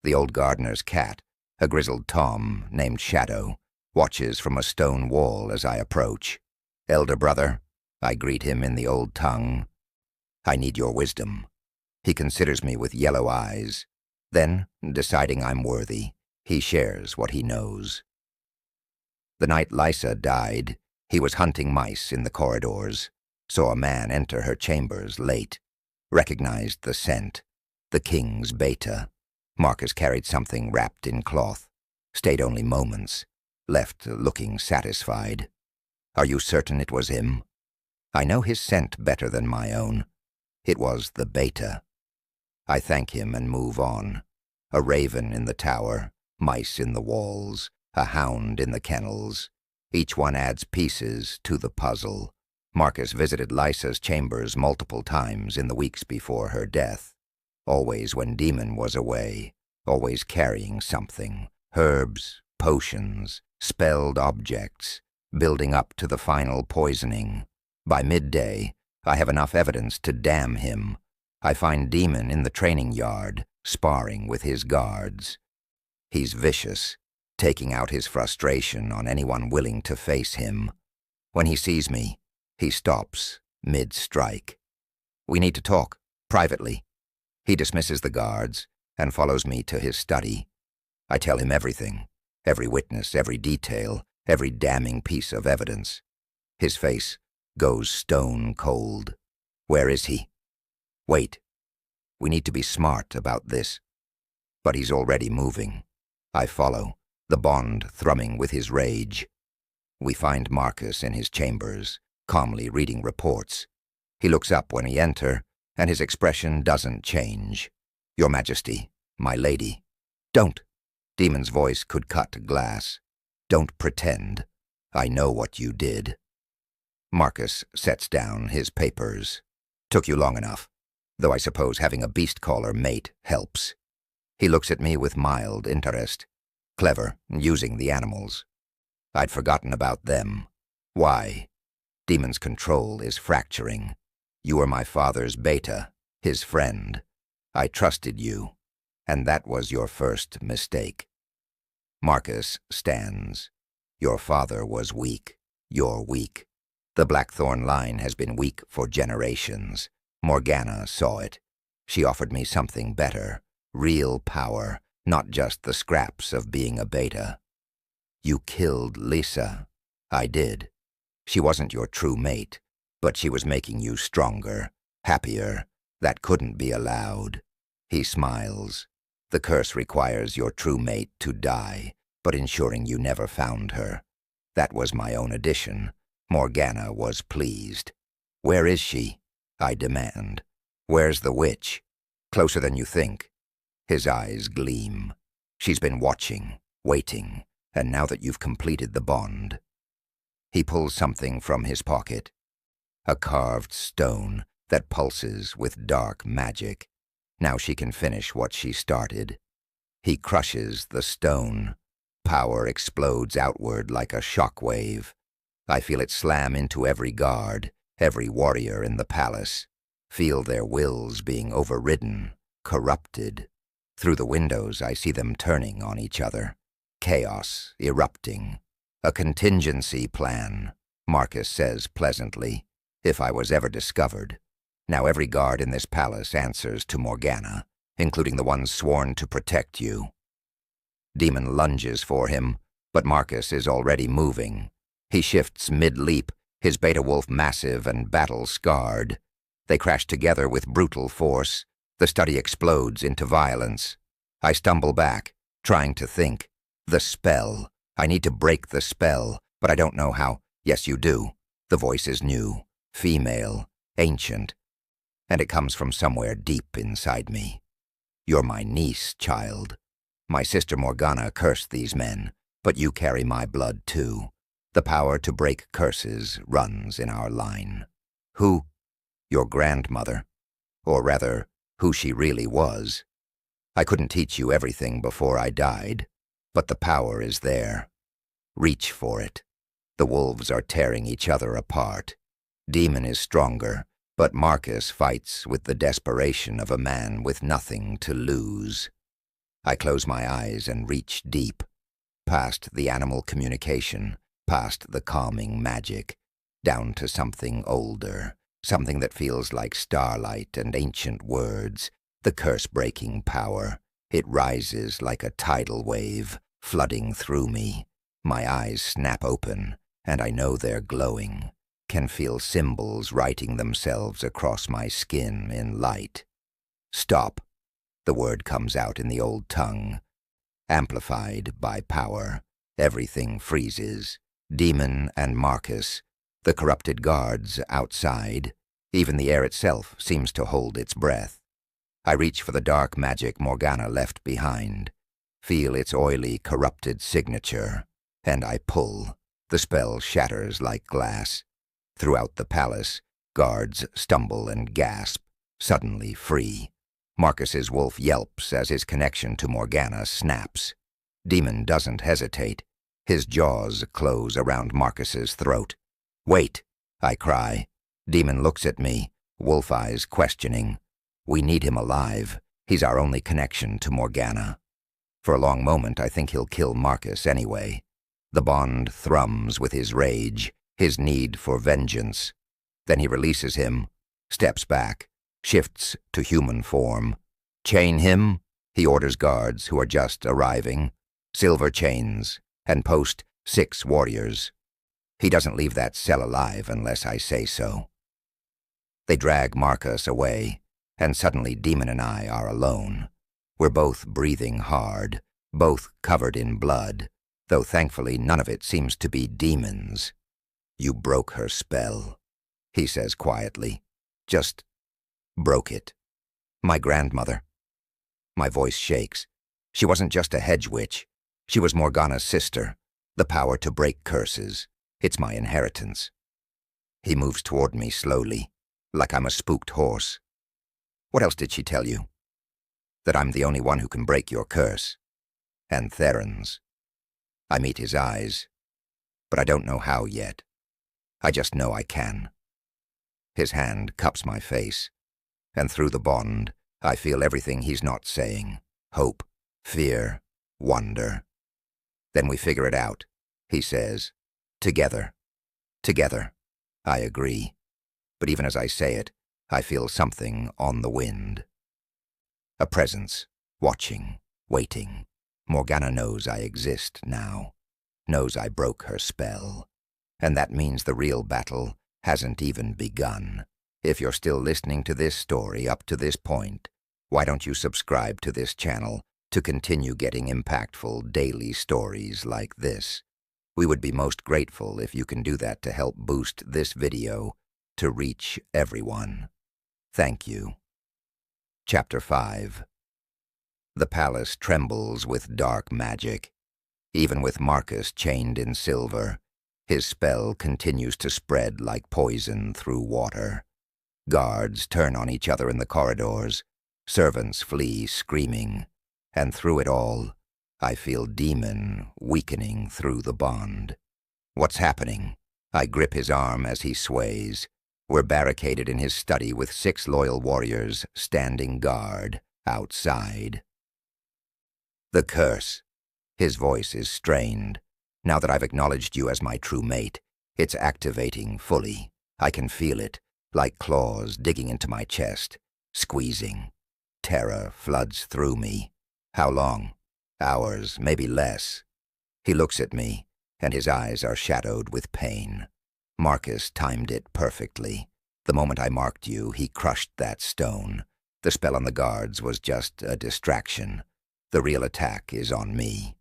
The old gardener's cat, a grizzled tom named Shadow, watches from a stone wall as I approach. Elder brother, I greet him in the old tongue. I need your wisdom. He considers me with yellow eyes. Then, deciding I'm worthy, he shares what he knows. The night Lissa died, he was hunting mice in the corridors, saw a man enter her chambers late, recognized the scent, the king's beta. Marcus carried something wrapped in cloth, stayed only moments, left looking satisfied. Are you certain it was him? I know his scent better than my own. It was the beta. I thank him and move on. A raven in the tower, mice in the walls, a hound in the kennels. Each one adds pieces to the puzzle. Marcus visited Lissa's chambers multiple times in the weeks before her death. Always when Demon was away, always carrying something. Herbs, potions, spelled objects, building up to the final poisoning. By midday, I have enough evidence to damn him. I find Demon in the training yard, sparring with his guards. He's vicious, taking out his frustration on anyone willing to face him. When he sees me, he stops mid-strike. We need to talk, privately. He dismisses the guards and follows me to his study. I tell him everything, every witness, every detail, every damning piece of evidence. His face goes stone cold. Where is he? Wait. We need to be smart about this. But he's already moving. I follow, the bond thrumming with his rage. We find Marcus in his chambers, calmly reading reports. He looks up when we enter, and his expression doesn't change. Your Majesty, my lady. Don't. Demon's voice could cut glass. Don't pretend. I know what you did. Marcus sets down his papers. Took you long enough, though I suppose having a beast-caller mate helps. He looks at me with mild interest. Clever, using the animals. I'd forgotten about them. Why? Demon's control is fracturing. You were my father's beta, his friend. I trusted you, and that was your first mistake. Marcus stands. Your father was weak. You're weak. The Blackthorn line has been weak for generations. Morgana saw it. She offered me something better, real power, not just the scraps of being a beta. You killed Lissa. I did. She wasn't your true mate, but she was making you stronger, happier. That couldn't be allowed. He smiles. The curse requires your true mate to die, but ensuring you never found her. That was my own addition. Morgana was pleased. Where is she? I demand. Where's the witch? Closer than you think. His eyes gleam. She's been watching, waiting, and now that you've completed the bond. He pulls something from his pocket. A carved stone that pulses with dark magic. Now she can finish what she started. He crushes the stone. Power explodes outward like a shock wave. I feel it slam into every guard, every warrior in the palace. Feel their wills being overridden, corrupted. Through the windows, I see them turning on each other. Chaos erupting. A contingency plan, Marcus says pleasantly, if I was ever discovered. Now every guard in this palace answers to Morgana, including the ones sworn to protect you. Demon lunges for him, but Marcus is already moving. He shifts mid-leap, his beta wolf massive and battle-scarred. They crash together with brutal force. The study explodes into violence. I stumble back, trying to think. The spell. I need to break the spell, but I don't know how. Yes, you do. The voice is new, female, ancient, and it comes from somewhere deep inside me. You're my niece, child. My sister Morgana cursed these men, but you carry my blood too. The power to break curses runs in our line. Who? Your grandmother. Or rather, who she really was. I couldn't teach you everything before I died, but the power is there. Reach for it. The wolves are tearing each other apart. Demon is stronger, but Marcus fights with the desperation of a man with nothing to lose. I close my eyes and reach deep, past the animal communication, past the calming magic, down to something older, something that feels like starlight and ancient words, the curse-breaking power. It rises like a tidal wave, flooding through me. My eyes snap open, and I know they're glowing, can feel symbols writing themselves across my skin in light. Stop. The word comes out in the old tongue. Amplified by power, everything freezes. Demon and Marcus, the corrupted guards outside. Even the air itself seems to hold its breath. I reach for the dark magic Morgana left behind, feel its oily, corrupted signature, and I pull. The spell shatters like glass. Throughout the palace, guards stumble and gasp, suddenly free. Marcus's wolf yelps as his connection to Morgana snaps. Demon doesn't hesitate. His jaws close around Marcus's throat. Wait, I cry. Demon looks at me, wolf eyes questioning. We need him alive. He's our only connection to Morgana. For a long moment, I think he'll kill Marcus anyway. The bond thrums with his rage, his need for vengeance. Then he releases him, steps back, shifts to human form. Chain him, he orders guards who are just arriving. Silver chains, and post 6 warriors. He doesn't leave that cell alive unless I say so. They drag Marcus away, and suddenly Demon and I are alone. We're both breathing hard, both covered in blood, though thankfully none of it seems to be Demon's. You broke her spell, he says quietly. Just broke it. My grandmother. My voice shakes. She wasn't just a hedge witch. She was Morgana's sister, the power to break curses. It's my inheritance. He moves toward me slowly, like I'm a spooked horse. What else did she tell you? That I'm the only one who can break your curse. And Theron's. I meet his eyes, but I don't know how yet. I just know I can. His hand cups my face, and through the bond, I feel everything he's not saying. Hope, fear, wonder. Then we figure it out, he says. Together. Together. I agree. But even as I say it, I feel something on the wind. A presence, watching, waiting. Morgana knows I exist now, knows I broke her spell. And that means the real battle hasn't even begun. If you're still listening to this story up to this point, why don't you subscribe to this channel to continue getting impactful daily stories like this? We would be most grateful if you can do that to help boost this video to reach everyone. Thank you. Chapter 5. The palace trembles with dark magic. Even with Marcus chained in silver, his spell continues to spread like poison through water. Guards turn on each other in the corridors. Servants flee screaming. and through it all, I feel Demon weakening through the bond. What's happening? I grip his arm as he sways. We're barricaded in his study with 6 loyal warriors standing guard outside. The curse. His voice is strained. Now that I've acknowledged you as my true mate, it's activating fully. I can feel it, like claws digging into my chest, squeezing. Terror floods through me. How long? Hours, maybe less. He looks at me, and his eyes are shadowed with pain. Marcus timed it perfectly. The moment I marked you, he crushed that stone. The spell on the guards was just a distraction. The real attack is on me.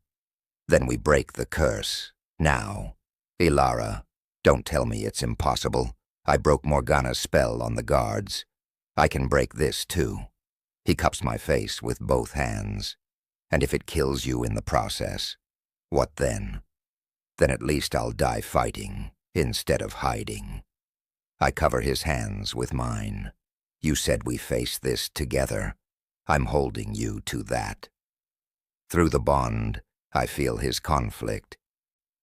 Then we break the curse. Now. Ilara, don't tell me it's impossible. I broke Morgana's spell on the guards. I can break this too. He cups my face with both hands. And if it kills you in the process, what then? Then at least I'll die fighting instead of hiding. I cover his hands with mine. You said we face this together. I'm holding you to that. Through the bond, I feel his conflict.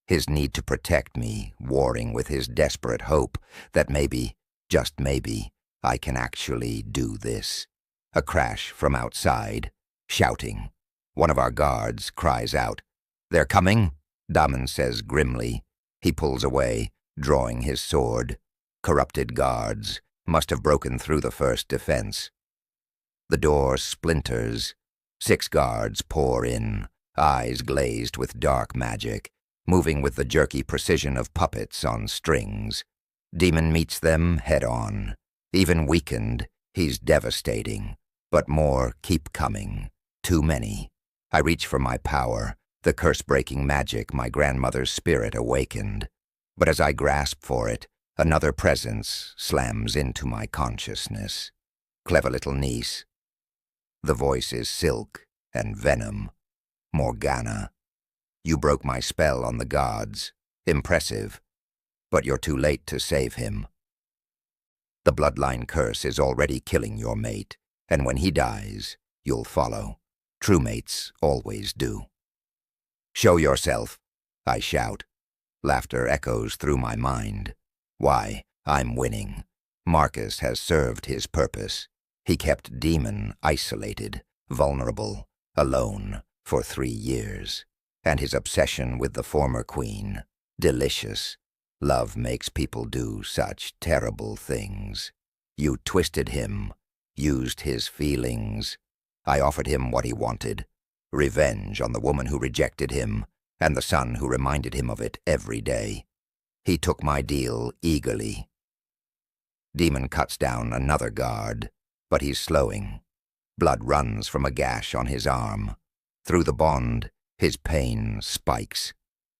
His need to protect me, warring with his desperate hope that maybe, just maybe, I can actually do this. A crash from outside, shouting. One of our guards cries out. "They're coming," Daman says grimly. He pulls away, drawing his sword. Corrupted guards must have broken through the first defense. The door splinters. 6 guards pour in, eyes glazed with dark magic, moving with the jerky precision of puppets on strings. Demon meets them head-on. Even weakened, he's devastating. But more keep coming. Too many. I reach for my power, the curse-breaking magic my grandmother's spirit awakened. But as I grasp for it, another presence slams into my consciousness. Clever little niece. The voice is silk and venom. Morgana. You broke my spell on the gods. Impressive. But you're too late to save him. The bloodline curse is already killing your mate, and when he dies, you'll follow. True mates always do. Show yourself, I shout. Laughter echoes through my mind. Why, I'm winning. Marcus has served his purpose. He kept Demon isolated, vulnerable, alone for 3 years. And his obsession with the former queen, delicious. Love makes people do such terrible things. You twisted him, used his feelings. I offered him what he wanted, revenge on the woman who rejected him and the son who reminded him of it every day. He took my deal eagerly. Demon cuts down another guard, but he's slowing. Blood runs from a gash on his arm. Through the bond, his pain spikes.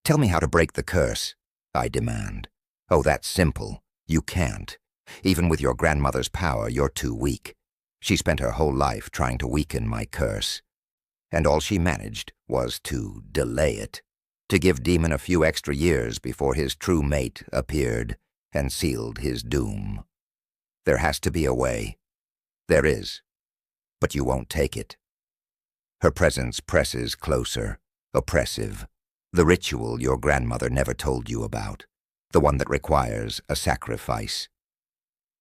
Tell me how to break the curse, I demand. Oh, that's simple. You can't. Even with your grandmother's power, you're too weak. She spent her whole life trying to weaken my curse. And all she managed was to delay it, to give Demon a few extra years before his true mate appeared and sealed his doom. There has to be a way. There is. But you won't take it. Her presence presses closer, oppressive. The ritual your grandmother never told you about, the one that requires a sacrifice.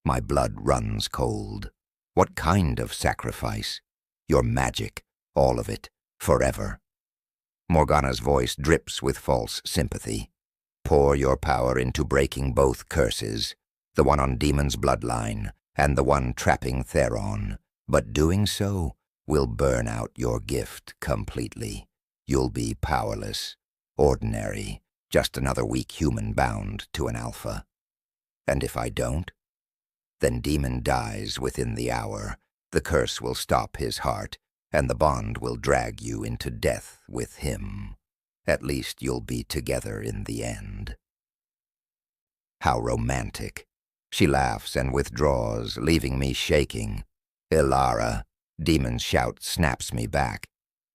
My blood runs cold. What kind of sacrifice? Your magic, all of it, forever. Morgana's voice drips with false sympathy. Pour your power into breaking both curses, the one on Demon's bloodline and the one trapping Theron. But doing so will burn out your gift completely. You'll be powerless, ordinary, just another weak human bound to an alpha. And if I don't? Then Demon dies within the hour. The curse will stop his heart, and the bond will drag you into death with him. At least you'll be together in the end. How romantic. She laughs and withdraws, leaving me shaking. Ilara, Demon's shout snaps me back.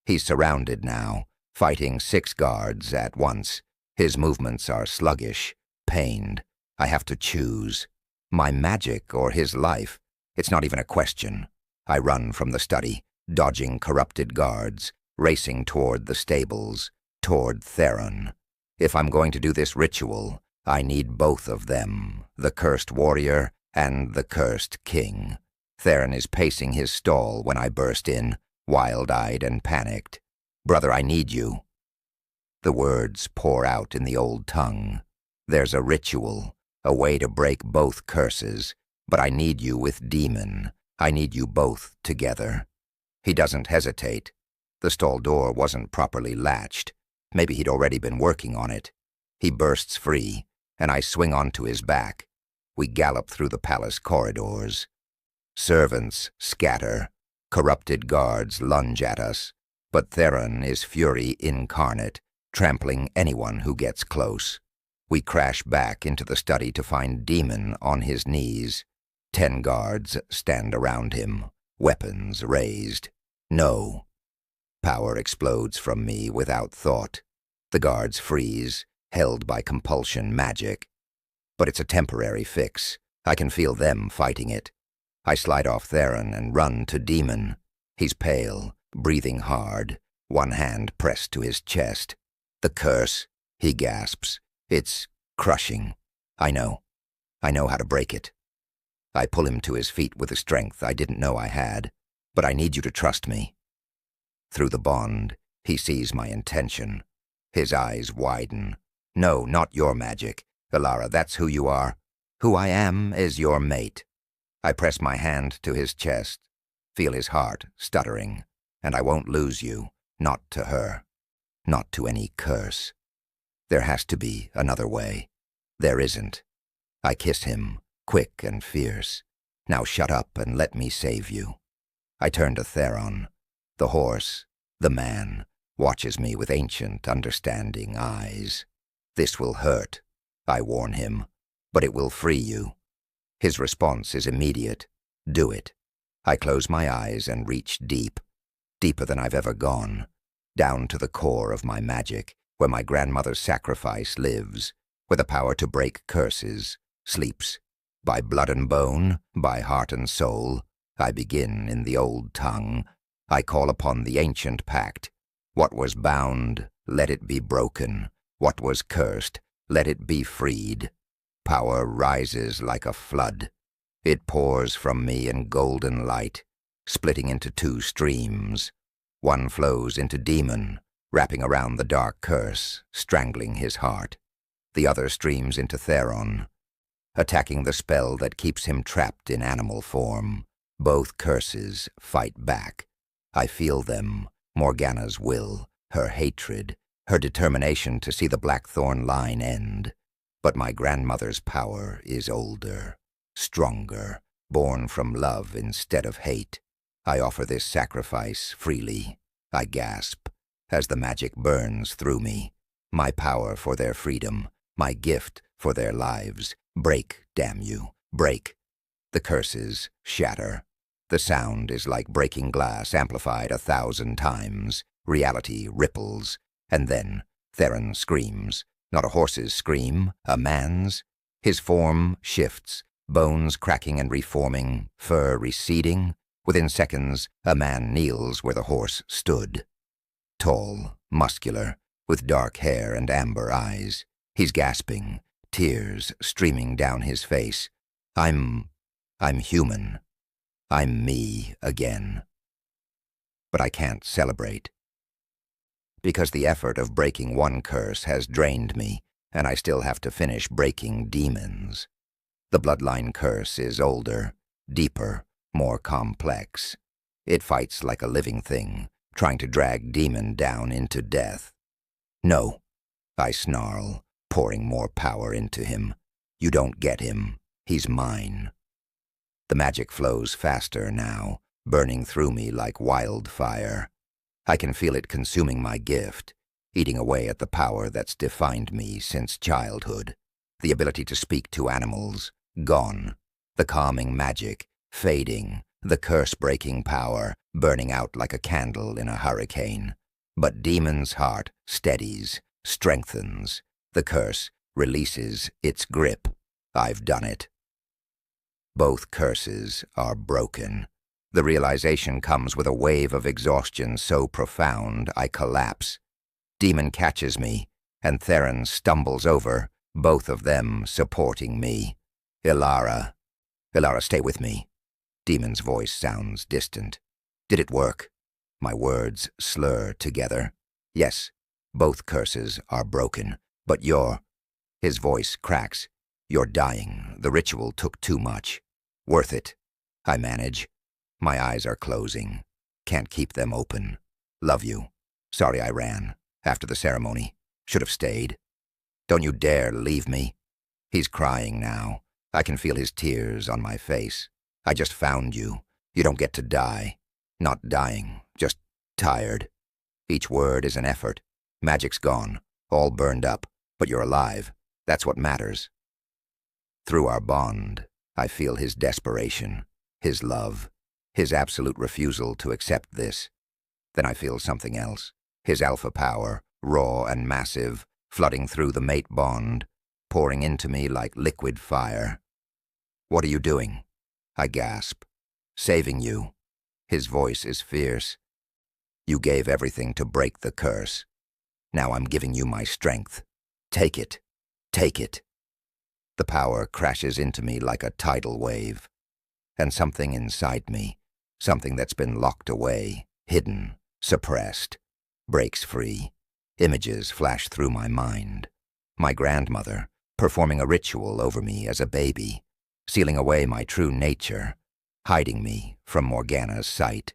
He's surrounded now, fighting 6 guards at once. His movements are sluggish, pained. I have to choose. My magic or his life? It's not even a question. I run from the study, dodging corrupted guards, racing toward the stables, toward Theron. If I'm going to do this ritual, I need both of them, the cursed warrior and the cursed king. Theron is pacing his stall when I burst in, wild-eyed and panicked. "Brother, I need you." The words pour out in the old tongue. There's a ritual, a way to break both curses, but I need you with Demon. I need you both together. He doesn't hesitate. The stall door wasn't properly latched. Maybe he'd already been working on it. He bursts free, and I swing onto his back. We gallop through the palace corridors. Servants scatter. Corrupted guards lunge at us. But Theron is fury incarnate, trampling anyone who gets close. We crash back into the study to find Demon on his knees. 10 guards stand around him, weapons raised. No. Power explodes from me without thought. The guards freeze, held by compulsion magic. But it's a temporary fix. I can feel them fighting it. I slide off Theron and run to Demon. He's pale, breathing hard, one hand pressed to his chest. "The curse," he gasps. "It's crushing. I know. I know how to break it." I pull him to his feet with a strength I didn't know I had. "But I need you to trust me." Through the bond, he sees my intention. His eyes widen. "No, not your magic. Elara, that's who you are. Who I am is your mate." I press my hand to his chest, feel his heart stuttering. "And I won't lose you, not to her, not to any curse. There has to be another way. There isn't." I kiss him, quick and fierce. "Now shut up and let me save you." I turn to Theron. The horse, the man, watches me with ancient, understanding eyes. "This will hurt," I warn him, "but it will free you." His response is immediate. "Do it." I close my eyes and reach deep, deeper than I've ever gone, down to the core of my magic, where my grandmother's sacrifice lives, where the power to break curses sleeps. By blood and bone, by heart and soul, I begin in the old tongue. I call upon the ancient pact. What was bound, let it be broken. What was cursed, let it be freed. Power rises like a flood. It pours from me in golden light, splitting into 2 streams. One flows into Demon, wrapping around the dark curse, strangling his heart. The other streams into Theron, attacking the spell that keeps him trapped in animal form. Both curses fight back. I feel them, Morgana's will, her hatred, her determination to see the Blackthorn line end. But my grandmother's power is older, stronger, born from love instead of hate. I offer this sacrifice freely. I gasp as the magic burns through me. My power for their freedom, my gift for their lives. Break, damn you, break. The curses shatter. The sound is like breaking glass amplified 1,000 times. Reality ripples, and then Theron screams. Not a horse's scream, a man's. His form shifts, bones cracking and reforming, fur receding. Within seconds, a man kneels where the horse stood. Tall, muscular, with dark hair and amber eyes. He's gasping, tears streaming down his face. I'm human. I'm me again. But I can't celebrate. Because the effort of breaking one curse has drained me, and I still have to finish breaking demons. The bloodline curse is older, deeper, more complex. It fights like a living thing, trying to drag Demon down into death. "No," I snarl, pouring more power into him. "You don't get him. He's mine." The magic flows faster now, burning through me like wildfire. I can feel it consuming my gift, eating away at the power that's defined me since childhood. The ability to speak to animals, gone. The calming magic, fading. The curse-breaking power, burning out like a candle in a hurricane. But Demon's heart steadies, strengthens. The curse releases its grip. I've done it. Both curses are broken. The realization comes with a wave of exhaustion so profound I collapse. Demon catches me, and Theron stumbles over, both of them supporting me. Ilara. Ilara, stay with me. Demon's voice sounds distant. Did it work? My words slur together. Yes, both curses are broken, but you're... His voice cracks. You're dying. The ritual took too much. Worth it. I manage. My eyes are closing. Can't keep them open. Love you. Sorry I ran. After the ceremony. Should have stayed. Don't you dare leave me. He's crying now. I can feel his tears on my face. I just found you. You don't get to die. Not dying, just tired. Each word is an effort. Magic's gone, all burned up, but you're alive. That's what matters. Through our bond, I feel his desperation, his love, his absolute refusal to accept this. Then I feel something else, his alpha power, raw and massive, flooding through the mate bond, pouring into me like liquid fire. What are you doing? I gasp. Saving you. His voice is fierce. You gave everything to break the curse. Now I'm giving you my strength. Take it. Take it. The power crashes into me like a tidal wave. And something inside me, something that's been locked away, hidden, suppressed, breaks free. Images flash through my mind. My grandmother, performing a ritual over me as a baby, sealing away my true nature, hiding me from Morgana's sight.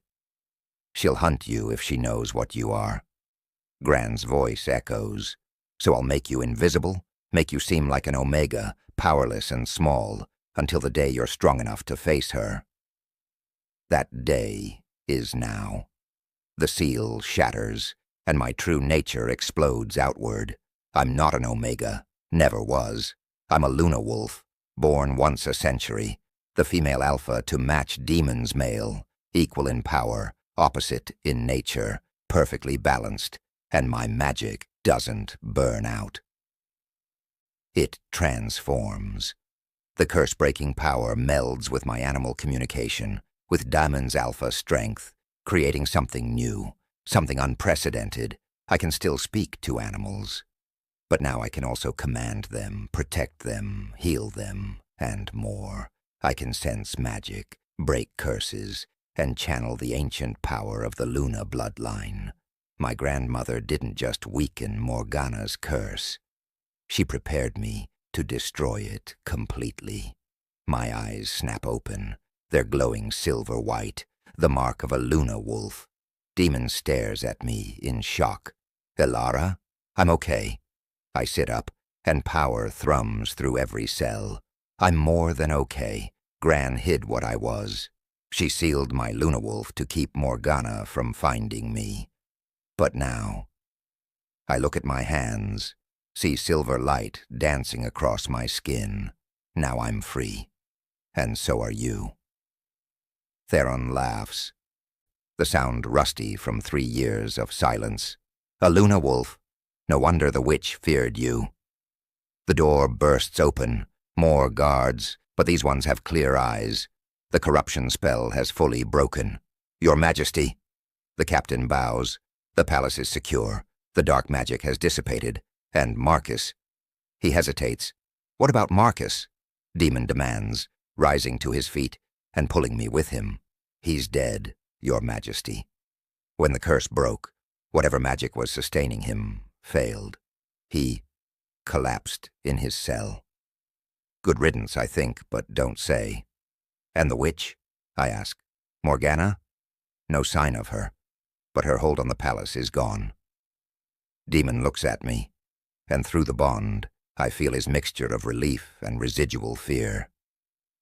She'll hunt you if she knows what you are. Gran's voice echoes. So I'll make you invisible, make you seem like an Omega, powerless and small, until the day you're strong enough to face her. That day is now. The seal shatters, and my true nature explodes outward. I'm not an Omega, never was. I'm a Luna Wolf, born once a century, the female alpha to match Demon's male, equal in power, opposite in nature, perfectly balanced, and my magic doesn't burn out. It transforms. The curse-breaking power melds with my animal communication, with Damon's alpha strength, creating something new, something unprecedented. I can still speak to animals, but now I can also command them, protect them, heal them, and more. I can sense magic, break curses, and channel the ancient power of the Luna bloodline. My grandmother didn't just weaken Morgana's curse. She prepared me to destroy it completely. My eyes snap open, their glowing silver white, the mark of a Luna wolf. Demon stares at me in shock. Ilara? I'm okay. I sit up, and power thrums through every cell. I'm more than okay. Gran hid what I was. She sealed my Luna wolf to keep Morgana from finding me. But now, I look at my hands, see silver light dancing across my skin. Now I'm free. And so are you. Theron laughs. The sound rusty from 3 years of silence. A Luna wolf. No wonder the witch feared you. The door bursts open. More guards, but these ones have clear eyes. The corruption spell has fully broken. Your Majesty. The captain bows. The palace is secure. The dark magic has dissipated. And Marcus. He hesitates. What about Marcus? Demon demands, rising to his feet and pulling me with him. He's dead, Your Majesty. When the curse broke, whatever magic was sustaining him failed. He collapsed in his cell. Good riddance, I think, but don't say. And the witch? I ask. Morgana? No sign of her, but her hold on the palace is gone. Demon looks at me, and through the bond, I feel his mixture of relief and residual fear.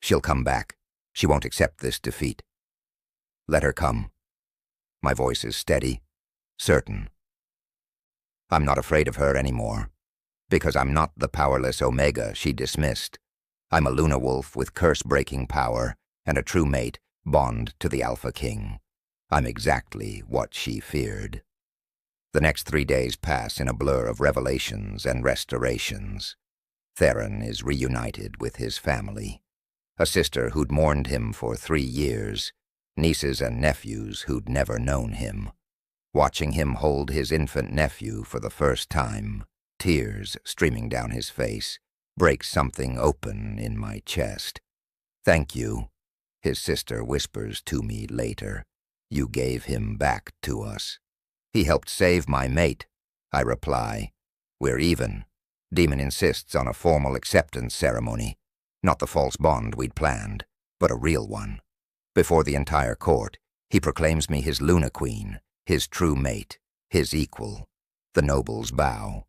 She'll come back. She won't accept this defeat. Let her come. My voice is steady, certain. I'm not afraid of her anymore, because I'm not the powerless Omega she dismissed. I'm a Luna wolf with curse-breaking power and a true mate, bond to the Alpha King. I'm exactly what she feared. The next 3 days pass in a blur of revelations and restorations. Theron is reunited with his family. A sister who'd mourned him for 3 years nieces and nephews who'd never known him. Watching him hold his infant nephew for the first time, tears streaming down his face, breaks something open in my chest. "Thank you," his sister whispers to me later. "You gave him back to us." "He helped save my mate," I reply. "We're even." Demon insists on a formal acceptance ceremony, not the false bond we'd planned, but a real one. Before the entire court, he proclaims me his Luna Queen, his true mate, his equal. The nobles bow.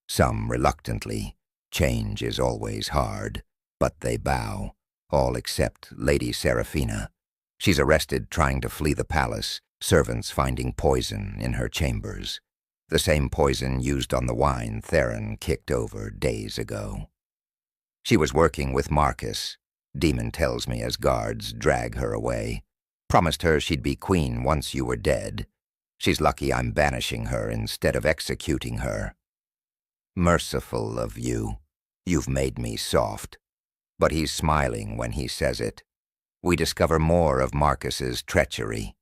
Some reluctantly. Change is always hard, but they bow, all except Lady Seraphina. She's arrested trying to flee the palace, servants finding poison in her chambers. The same poison used on the wine Theron kicked over days ago. She was working with Marcus, Demon tells me as guards drag her away. Promised her she'd be queen once you were dead. She's lucky I'm banishing her instead of executing her. Merciful of you. You've made me soft. But he's smiling when he says it. We discover more of Marcus's treachery.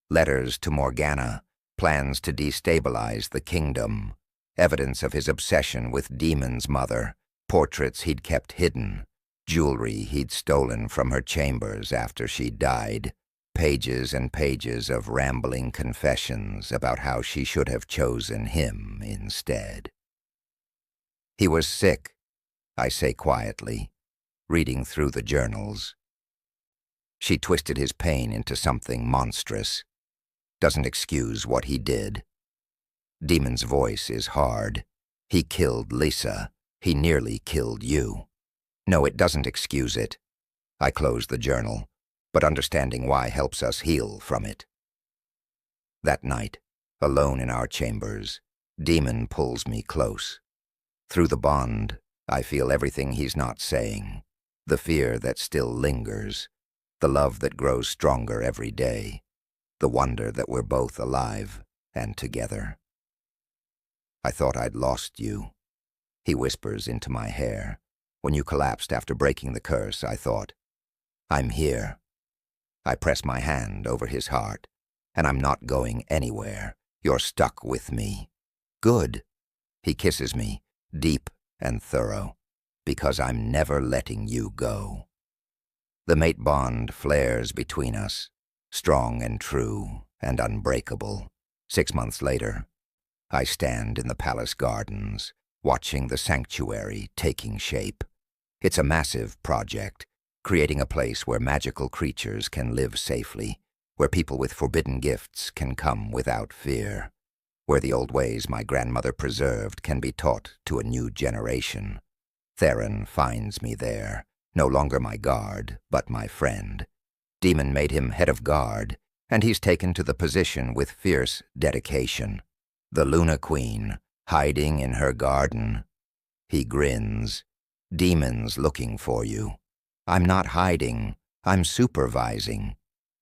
Letters to Morgana, plans to destabilize the kingdom, evidence of his obsession with Demon's mother, portraits he'd kept hidden, jewelry he'd stolen from her chambers after she died, pages and pages of rambling confessions about how she should have chosen him instead. He was sick, I say quietly, reading through the journals. She twisted his pain into something monstrous. Doesn't excuse what he did. Demon's voice is hard. He killed Lisa. He nearly killed you. No, it doesn't excuse it. I close the journal, but understanding why helps us heal from it. That night, alone in our chambers, Demon pulls me close. Through the bond, I feel everything he's not saying, the fear that still lingers, the love that grows stronger every day, the wonder that we're both alive and together. I thought I'd lost you, he whispers into my hair. When you collapsed after breaking the curse, I thought, I'm here. I press my hand over his heart, and I'm not going anywhere. You're stuck with me. Good. He kisses me, deep and thorough, because I'm never letting you go. The mate bond flares between us, strong and true and unbreakable. 6 months later, I stand in the palace gardens, watching the sanctuary taking shape. It's a massive project, creating a place where magical creatures can live safely, where people with forbidden gifts can come without fear, where the old ways my grandmother preserved can be taught to a new generation. Theron finds me there, no longer my guard, but my friend. Demon made him head of guard, and he's taken to the position with fierce dedication. The Luna Queen, hiding in her garden. He grins. Demon's looking for you. I'm not hiding. I'm supervising.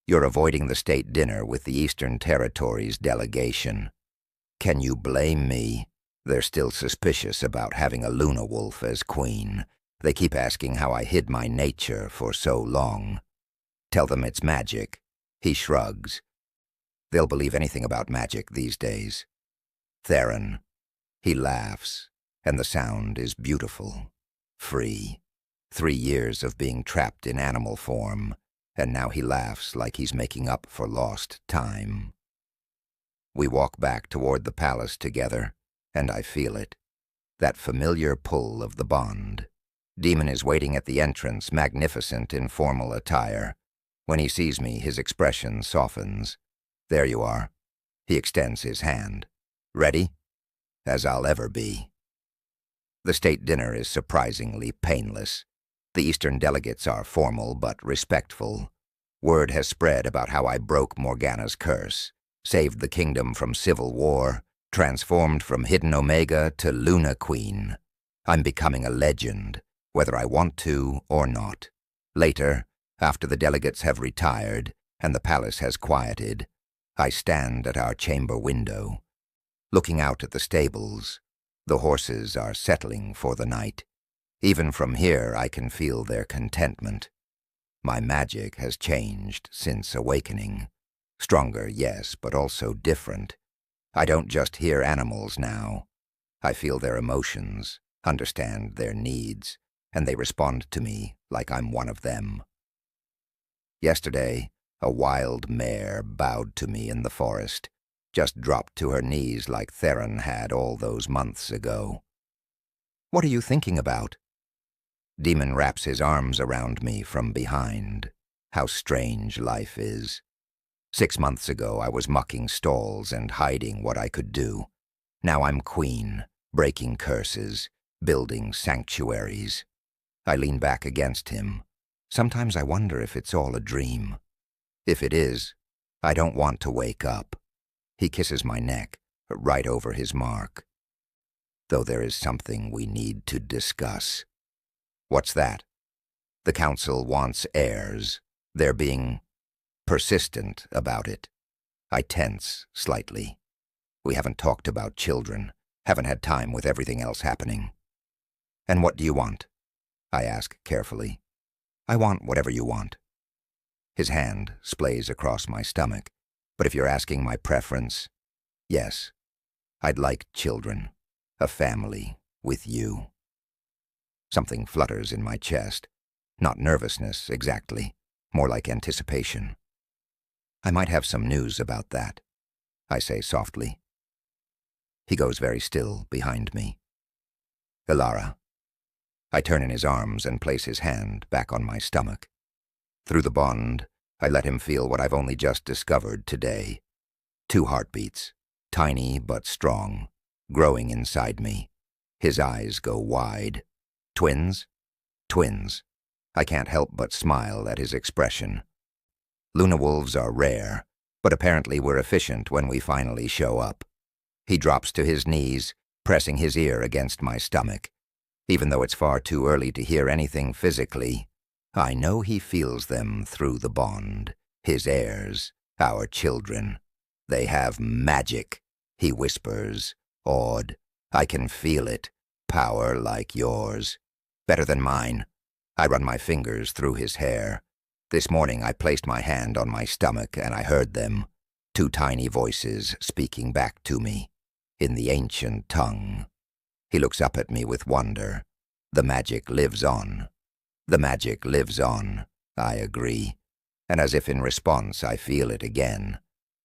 You're avoiding the state dinner with the Eastern Territories delegation. Can you blame me? They're still suspicious about having a Luna Wolf as queen. They keep asking how I hid my nature for so long. Tell them it's magic. He shrugs. They'll believe anything about magic these days. Theron. He laughs, and the sound is beautiful. Free. 3 years of being trapped in animal form, and now he laughs like he's making up for lost time. We walk back toward the palace together, and I feel it. That familiar pull of the bond. Demon is waiting at the entrance, magnificent in formal attire. When he sees me, his expression softens. There you are. He extends his hand. Ready? As I'll ever be. The state dinner is surprisingly painless. The Eastern delegates are formal but respectful. Word has spread about how I broke Morgana's curse, saved the kingdom from civil war, transformed from Hidden Omega to Luna Queen. I'm becoming a legend, whether I want to or not. Later, after the delegates have retired and the palace has quieted, I stand at our chamber window, looking out at the stables. The horses are settling for the night. Even from here, I can feel their contentment. My magic has changed since awakening. Stronger, yes, but also different. I don't just hear animals now. I feel their emotions, understand their needs, and they respond to me like I'm one of them. Yesterday, a wild mare bowed to me in the forest, just dropped to her knees like Theron had all those months ago. "What are you thinking about?" Demon wraps his arms around me from behind. How strange life is. 6 months ago, I was mucking stalls and hiding what I could do. Now I'm queen, breaking curses, building sanctuaries. I lean back against him. Sometimes I wonder if it's all a dream. If it is, I don't want to wake up. He kisses my neck, right over his mark. Though there is something we need to discuss. What's that? The council wants heirs. They're being persistent about it. I tense slightly. We haven't talked about children, haven't had time with everything else happening. "And what do you want?" I ask carefully. "I want whatever you want." His hand splays across my stomach, but if you're asking my preference, yes, I'd like children, a family with you. Something flutters in my chest, not nervousness exactly, more like anticipation. "I might have some news about that," I say softly. He goes very still behind me. "Ilara." I turn in his arms and place his hand back on my stomach. Through the bond, I let him feel what I've only just discovered today. 2 heartbeats, tiny but strong, growing inside me. His eyes go wide. Twins? Twins. I can't help but smile at his expression. Luna wolves are rare, but apparently we're efficient when we finally show up. He drops to his knees, pressing his ear against my stomach. Even though it's far too early to hear anything physically, I know he feels them through the bond. His heirs, our children. They have magic, he whispers, awed. I can feel it. Power like yours. Better than mine. I run my fingers through his hair. This morning I placed my hand on my stomach and I heard them. 2 tiny voices speaking back to me, in the ancient tongue. He looks up at me with wonder. The magic lives on. The magic lives on, I agree. And as if in response I feel it again.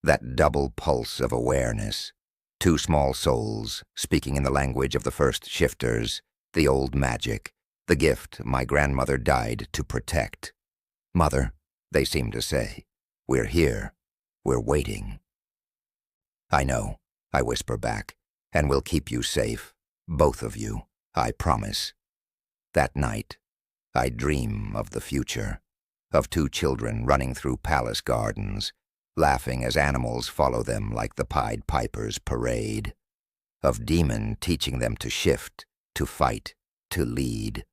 That double pulse of awareness. 2 small souls, speaking in the language of the first shifters, the old magic, the gift my grandmother died to protect. "Mother," they seem to say, "we're here. We're waiting." "I know," I whisper back, "and we'll keep you safe. Both of you, I promise." That night, I dream of the future, of 2 children running through palace gardens, laughing as animals follow them like the Pied Piper's parade, of Demon teaching them to shift, to fight, to lead,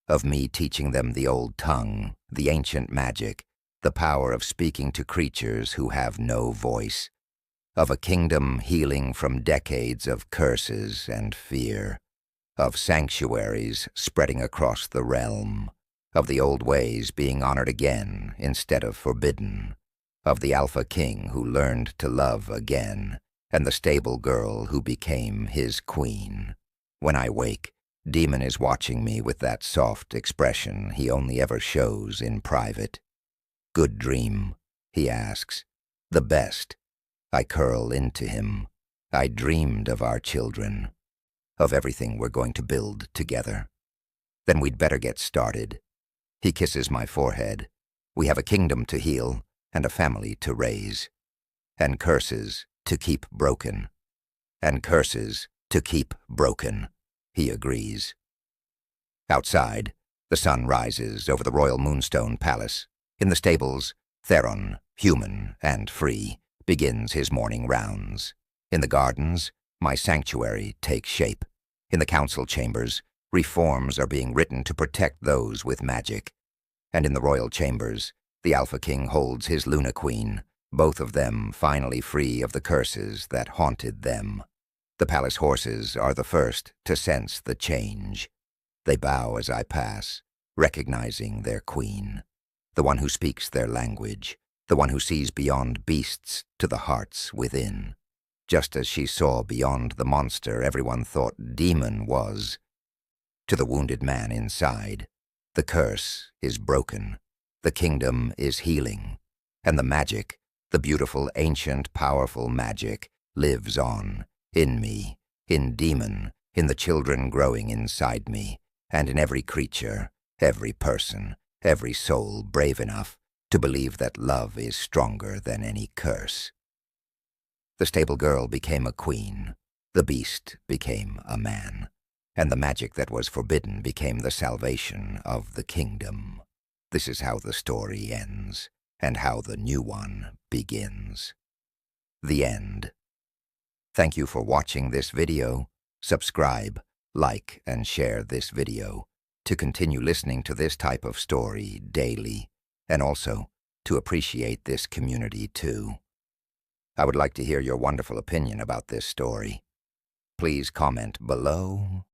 of me teaching them the old tongue, the ancient magic, the power of speaking to creatures who have no voice, of a kingdom healing from decades of curses and fear, of sanctuaries spreading across the realm, of the old ways being honored again instead of forbidden, of the Alpha King who learned to love again, and the stable girl who became his queen. When I wake, Demon is watching me with that soft expression he only ever shows in private. "Good dream?" he asks. "The best." I curl into him. I dreamed of our children, of everything we're going to build together. "Then we'd better get started." He kisses my forehead. "We have a kingdom to heal and a family to raise, and curses to keep broken. And curses to keep broken," he agrees. Outside, the sun rises over the royal Moonstone Palace. In the stables, Theron, human and free, begins his morning rounds. In the gardens, my sanctuary takes shape. In the council chambers, reforms are being written to protect those with magic. And in the royal chambers, the Alpha King holds his Luna Queen, both of them finally free of the curses that haunted them. The palace horses are the first to sense the change. They bow as I pass, recognizing their queen. the one who speaks their language, the one who sees beyond beasts to the hearts within. Just as she saw beyond the monster everyone thought demon was. To the wounded man inside, the curse is broken, the kingdom is healing, and the magic, the beautiful, ancient, powerful magic, lives on, in me, in demon, in the children growing inside me, and in every creature, every person, every soul brave enough to believe that love is stronger than any curse. The stable girl became a queen, the beast became a man, and the magic that was forbidden became the salvation of the kingdom. This is how the story ends, and how the new one begins. The end. Thank you for watching this video. Subscribe, like, and share this video to continue listening to this type of story daily, and also to appreciate this community too. I would like to hear your wonderful opinion about this story. Please comment below